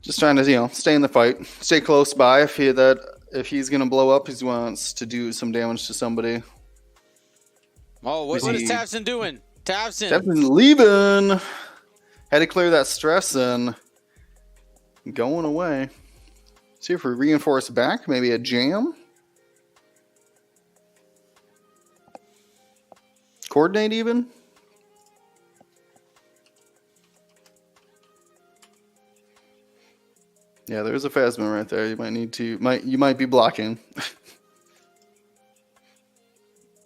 Just trying to, stay in the fight, stay close by. If he's gonna blow up, he wants to do some damage to somebody. Oh, what is Tavson doing? Tavson leaving. Had to clear that stress and going away. See if we reinforce back. Maybe a jam. Coordinate even. Yeah, there's a Phasma right there. You might need to. You might be blocking.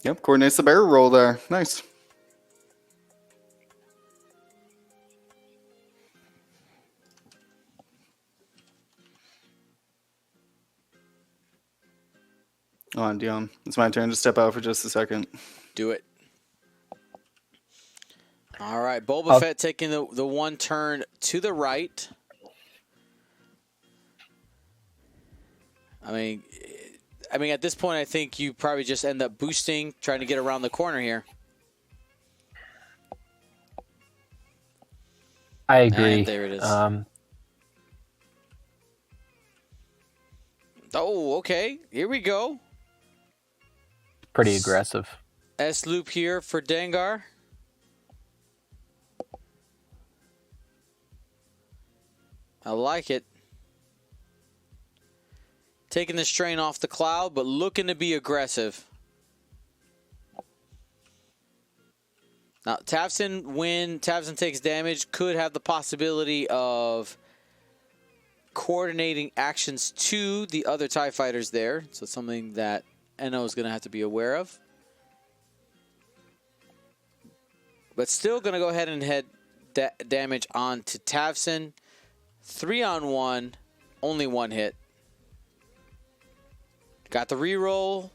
Yep, coordinates the barrel roll there. Nice. Come on, Dion. It's my turn to step out for just a second. Do it. All right, Boba Fett taking the one turn to the right. I mean, at this point, I think you probably just end up boosting, trying to get around the corner here. I agree. And there it is. Oh, okay. Here we go. Pretty aggressive. S-loop here for Dengar. I like it. Taking the strain off the cloud, but looking to be aggressive. Now, Tavson, when Tavson takes damage, could have the possibility of coordinating actions to the other TIE fighters there. So it's something that Enno is going to have to be aware of. But still going to go ahead and head damage on to Tavson. 3-on-1, only one hit. Got the reroll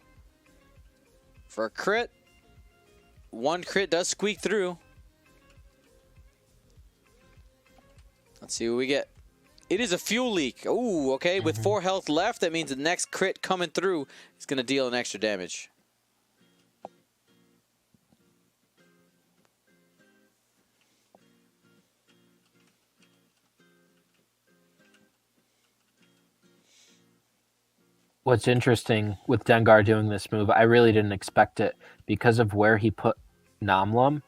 for a crit. One crit does squeak through. Let's see what we get. It is a fuel leak. Ooh, okay. With 4 health left, that means the next crit coming through is going to deal an extra damage. What's interesting with Dengar doing this move, I really didn't expect it because of where he put Namlam.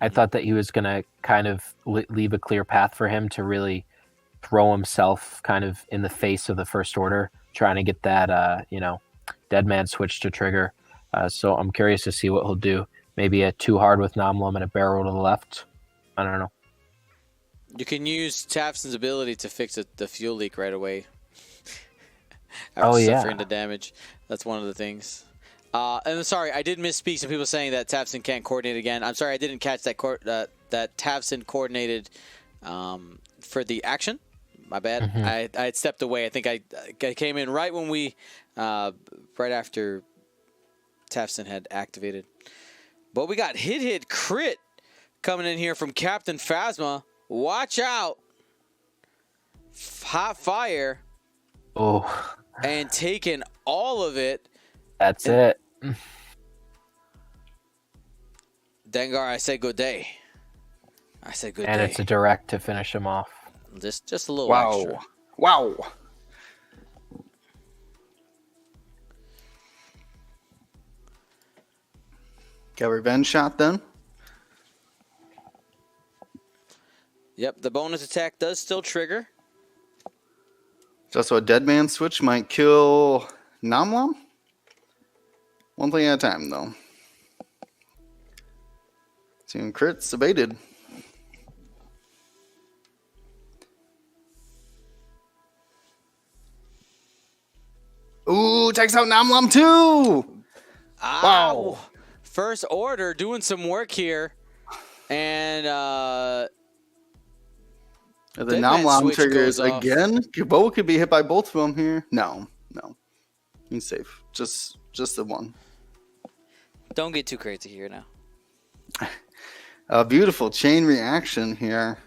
I thought that he was going to kind of leave a clear path for him to really throw himself kind of in the face of the First Order, trying to get that, dead man switch to trigger. So I'm curious to see what he'll do. Maybe a too hard with Namlam and a barrel to the left. I don't know. You can use Tavson's ability to fix the fuel leak right away. After suffering the damage. That's one of the things. And sorry, I did misspeak. Some people saying that Tavson can't coordinate again. I'm sorry, I didn't catch that that Tavson coordinated for the action. My bad. I had stepped away. I think I came in right when we, right after Tavson had activated. But we got hit crit coming in here from Captain Phasma. Watch out. Hot fire. Oh. And taking all of it. That's it. Dengar, I say good day. I say good day. And it's a direct to finish him off. Just a little extra. Wow. Got a revenge shot then? Yep, the bonus attack does still trigger. Just so a dead man switch might kill Namlam. One thing at a time, though. Seeing crits evaded. Ooh, takes out Namlam too! Wow. First Order doing some work here. And the Namlam triggers again. Bo could be hit by both of them here. No. He's safe. Just the one. Don't get too crazy here now. A beautiful chain reaction here.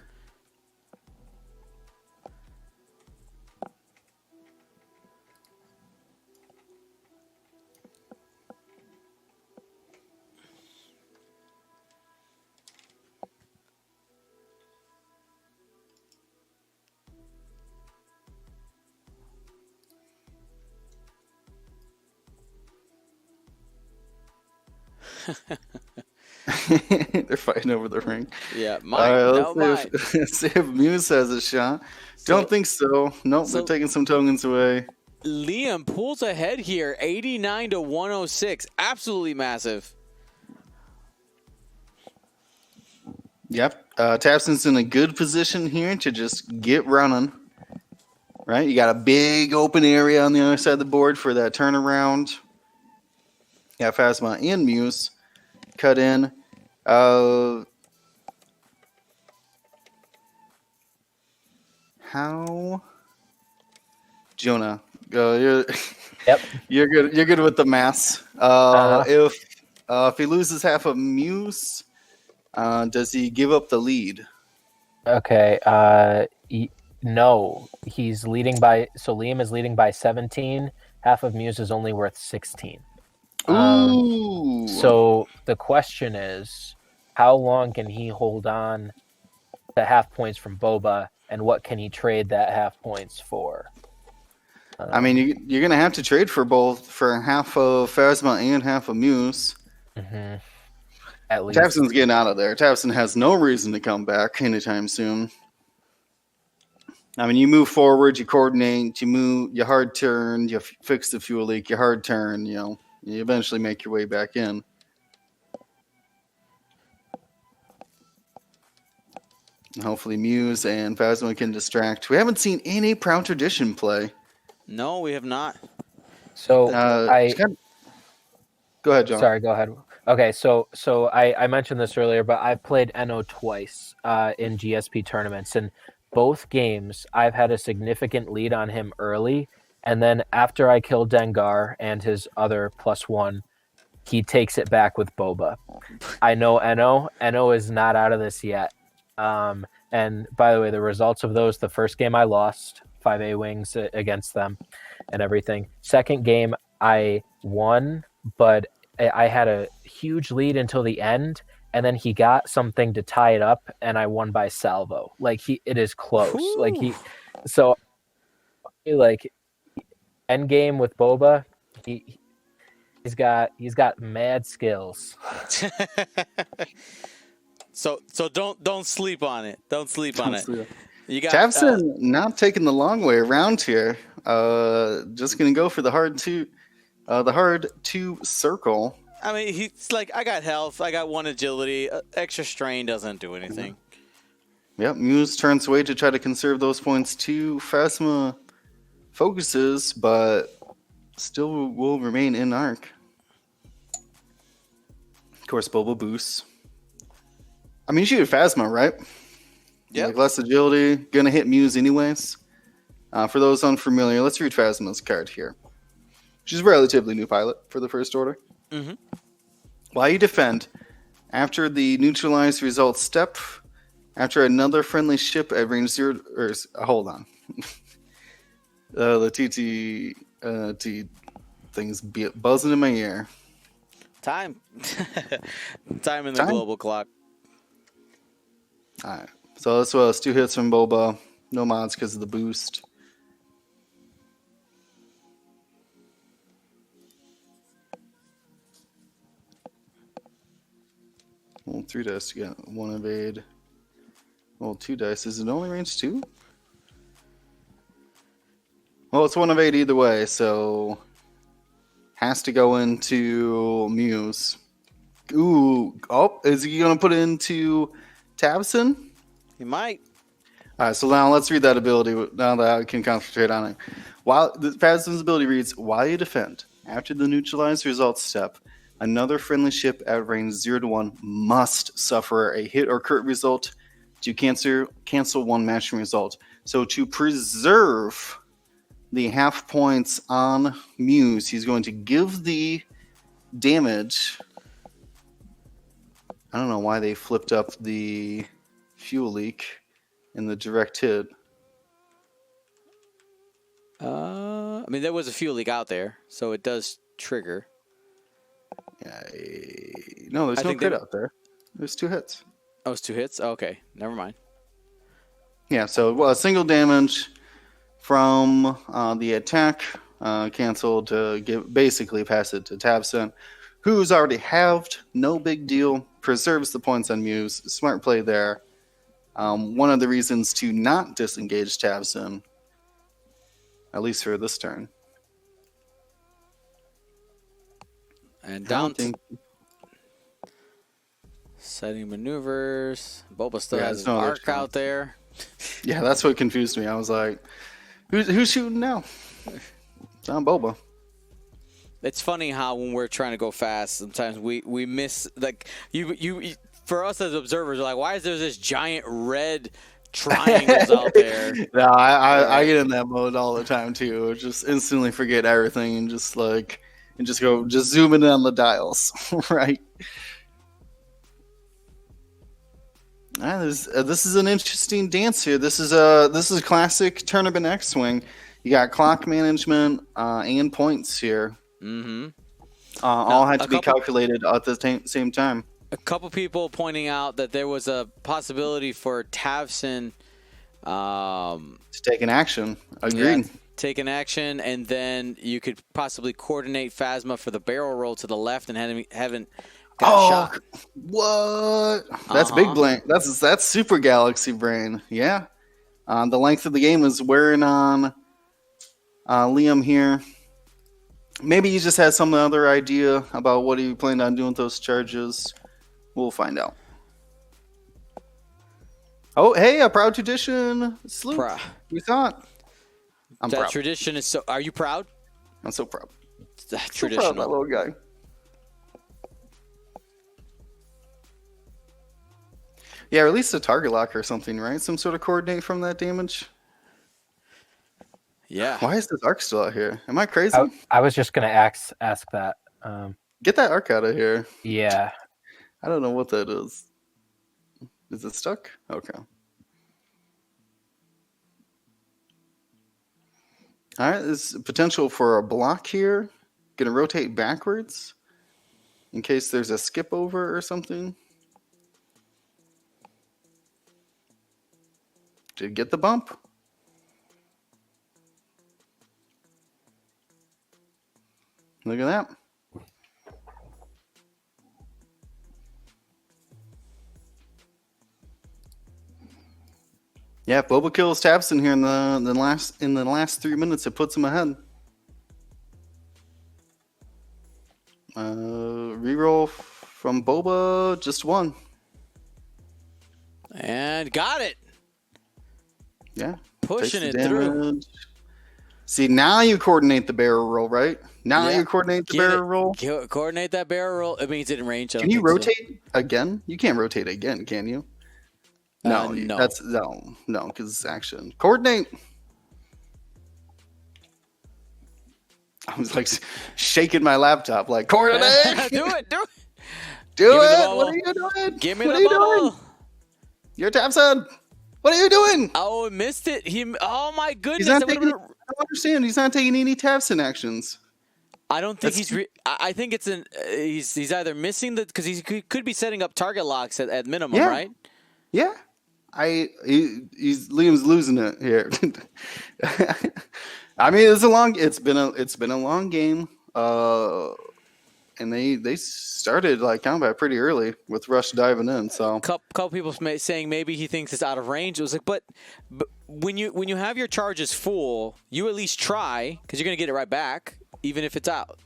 They're fighting over the ring. Yeah, All right, mine. No, mine. let's see if Muse has a shot. So- Don't think so. Nope, so- they're taking some tokens away. Liam pulls ahead here, 89 to 106. Absolutely massive. Yep. Tapson's in a good position here to just get running. Right? You got a big open area on the other side of the board for that turnaround. You got Phasma and Muse cut in. How? Jonah, you're Yep. you're good. You're good with the maths. If he loses half of Muse, does he give up the lead? Okay. No, he's leading by. So Liam is leading by 17. Half of Muse is only worth 16. Ooh. So the question is, how long can he hold on to half points from Boba, and what can he trade that half points for? I mean, you're gonna have to trade for both, for half of Phasma and half of Muse. Mm-hmm. At least. Tapson's getting out of there. Tapson has no reason to come back anytime soon. I mean, you move forward, you coordinate, you hard turn, you fix the fuel leak, you hard turn, you eventually make your way back in. And hopefully Muse and Phasma can distract. We haven't seen any Proud Tradition play. No, we have not. So Go ahead, John. Sorry, go ahead. Okay, so I mentioned this earlier, but I've played Enno twice in GSP tournaments, and both games I've had a significant lead on him early, and then after I kill Dengar and his other +1, he takes it back with Boba. I know Enno is not out of this yet. And by the way, the results of those, the first game I lost 5A wings against them and everything. Second game I won, but I had a huge lead until the end, and then he got something to tie it up, and I won by salvo. Like it is close. Ooh. End game with Boba, he's got mad skills. So don't sleep on it. Don't sleep on it. You got Tapson not taking the long way around here. Just gonna go for the hard two circle. I mean, he's like, I got health, I got 1 agility. Extra strain doesn't do anything. Yep, Muse turns away to try to conserve those points too. Phasma focuses, but still will remain in arc. Of course, Boba boosts. I mean, you shoot at Phasma, right? Yeah. Like less agility, gonna hit Muse anyways. For those unfamiliar, let's read Phasma's card here. She's a relatively new pilot for the First Order. Mm-hmm. While you defend, after the neutralize results step, after another friendly ship at range 0, hold on. The T thing's buzzing in my ear. Time. Time in the global clock. All right. So this was 2 hits from Boba. No mods because of the boost. Well, 3 dice to get 1 evade. Well, 2 dice. Is it only range 2? Well, it's 1 evade either way, so has to go into Muse. Ooh. Oh, is he going to put it into Tabson? He might. All right, so now let's read that ability now that I can concentrate on it. While the Phasma's ability reads, while you defend, after the neutralize results step, another friendly ship at range 0 to 1 must suffer a hit or crit result to cancel 1 matching result. So to preserve the half points on Muse, he's going to give the damage. I don't know why they flipped up the fuel leak in the direct hit. I mean, there was a fuel leak out there, so it does trigger. Yeah, no, there's no crit out there. There's 2 hits. Oh, it's 2 hits? Okay, never mind. Yeah, so single damage from the attack canceled to basically pass it to Tabson, who's already halved. No big deal. Preserves the points on Muse. Smart play there. One of the reasons to not disengage Tabson, at least for this turn. And down. Setting maneuvers. Boba still has his arc out there. Yeah, that's what confused me. I was like, who's shooting now? It's not Boba. It's funny how when we're trying to go fast, sometimes we miss, like, you for us as observers, we're like, why is there this giant red triangles out there? No, I get in that mode all the time too. Just instantly forget everything and just zoom in on the dials, right? This is an interesting dance here. This is classic tournament X-Wing. You got clock management and points here. Mm-hmm. All had to be calculated at the same time. A couple people pointing out that there was a possibility for Tavson to take an action. Agreed. Yeah, take an action, and then you could possibly coordinate Phasma for the barrel roll to the left and haven't got shot. What? That's big brain. That's super galaxy brain. Yeah. The length of the game is wearing on Liam here. Maybe he just has some other idea about what he planned on doing with those charges. We'll find out. Oh, hey, a proud tradition sloop. We thought. I'm that proud. Tradition is so. Are you proud? I'm so proud. That's so traditional. proud of that little guy. Yeah, release a target lock or something, right? Some sort of coordinate from that damage. Yeah. Why is this arc still out here? Am I crazy? I was just going to ask that. Get that arc out of here. Yeah. I don't know what that is. Is it stuck? Okay. All right, there's potential for a block here. Gonna rotate backwards in case there's a skip over or something. Did get the bump. Look at that. Yeah, Boba kills Tabson here in the last 3 minutes. It puts him ahead. Reroll from Boba, just one. And got it. Yeah. Pushing it through. See, now you coordinate the barrel roll, right? Now you coordinate the barrel roll. Coordinate that barrel roll. It means it in range. Can you rotate again? You can't rotate again, can you? No, no. That's no, because it's action. Coordinate. I was like shaking my laptop, like coordinate. Do it. Do it. What are you doing? Give me the ball. Your Tabson. What are you doing? Oh, missed it. Oh my goodness. I don't understand. He's not taking any Tabson actions. I don't think I think it's he's either missing because he could be setting up target locks at minimum, right? Yeah. Liam's losing it here. I mean, it's been a long game. And they started like combat pretty early with Rush diving in. So couple people saying maybe he thinks it's out of range. It was like, but when you have your charges full, you at least try because you're gonna get it right back, even if it's out.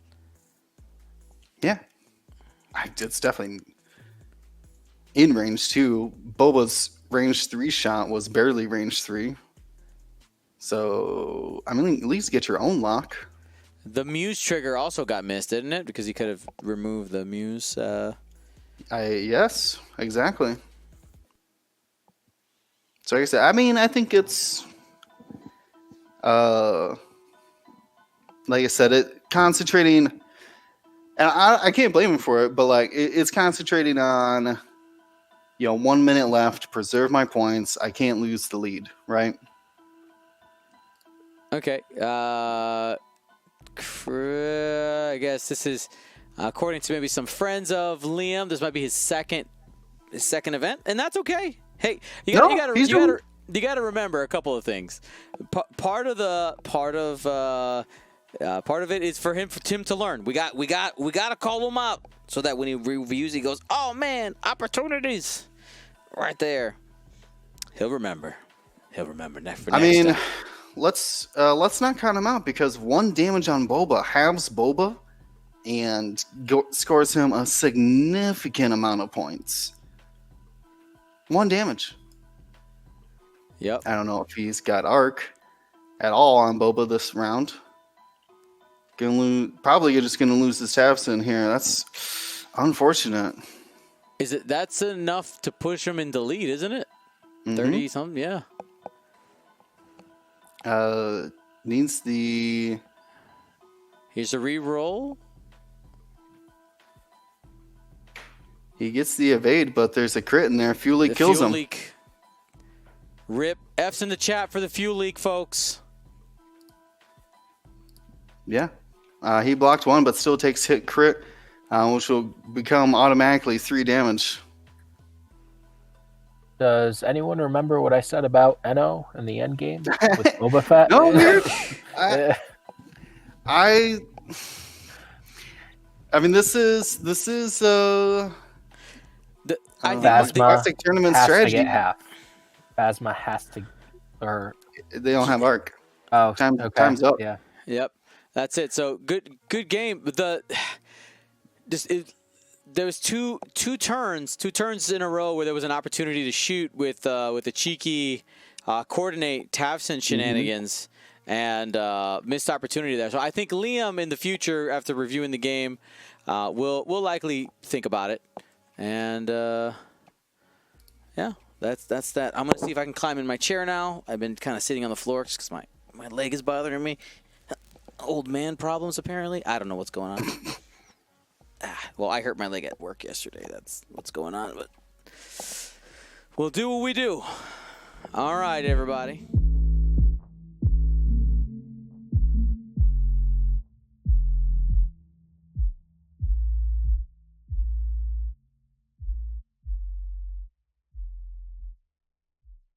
Yeah, it's definitely in range too. Boba's range 3 shot was barely range 3. So I mean, at least get your own lock. The Muse trigger also got missed, didn't it? Because he could have removed the Muse. Yes, exactly. So like I said, I mean, I think it's, like I said, it concentrating, and I can't blame him for it, but like it's concentrating on, 1 minute left, preserve my points. I can't lose the lead, right? Okay. I guess this is, according to maybe some friends of Liam, this might be his second event, and that's okay. Hey, you gotta remember a couple of things. Part of Part of it is for Tim to learn. We got to call him out so that when he reviews, he goes, "Oh man, opportunities, right there." He'll remember. Next. I mean, let's not count him out because 1 damage on Boba halves Boba and scores him a significant amount of points. 1 damage. Yep. I don't know if he's got arc at all on Boba this round. Probably just gonna lose his Tavson here. That's unfortunate. That's enough to push him in the lead, isn't it? 30 something, yeah. Needs the. Here's a re-roll. He gets the evade, but there's a crit in there. Fuel leak kills him. Leak. Rip. F's in the chat for the fuel leak, folks. Yeah. He blocked 1, but still takes hit crit, which will become automatically 3 damage. Does anyone remember what I said about Enno in the end game with Boba Fett? No, weird. I mean, this is Phasma classic tournament has strategy. to get half. Phasma has to, or they don't have arc. oh, Time's up. Yeah. Yep, that's it. So good game. There was two turns in a row where there was an opportunity to shoot with a cheeky coordinate Tavson shenanigans and missed opportunity there. So I think Liam in the future, after reviewing the game, will likely think about it. And yeah, that's that. I'm gonna see if I can climb in my chair now. I've been kind of sitting on the floor because my leg is bothering me. Old man problems apparently. I don't know what's going on. Well, I hurt my leg at work yesterday. That's what's going on. But we'll do what we do. All right, everybody.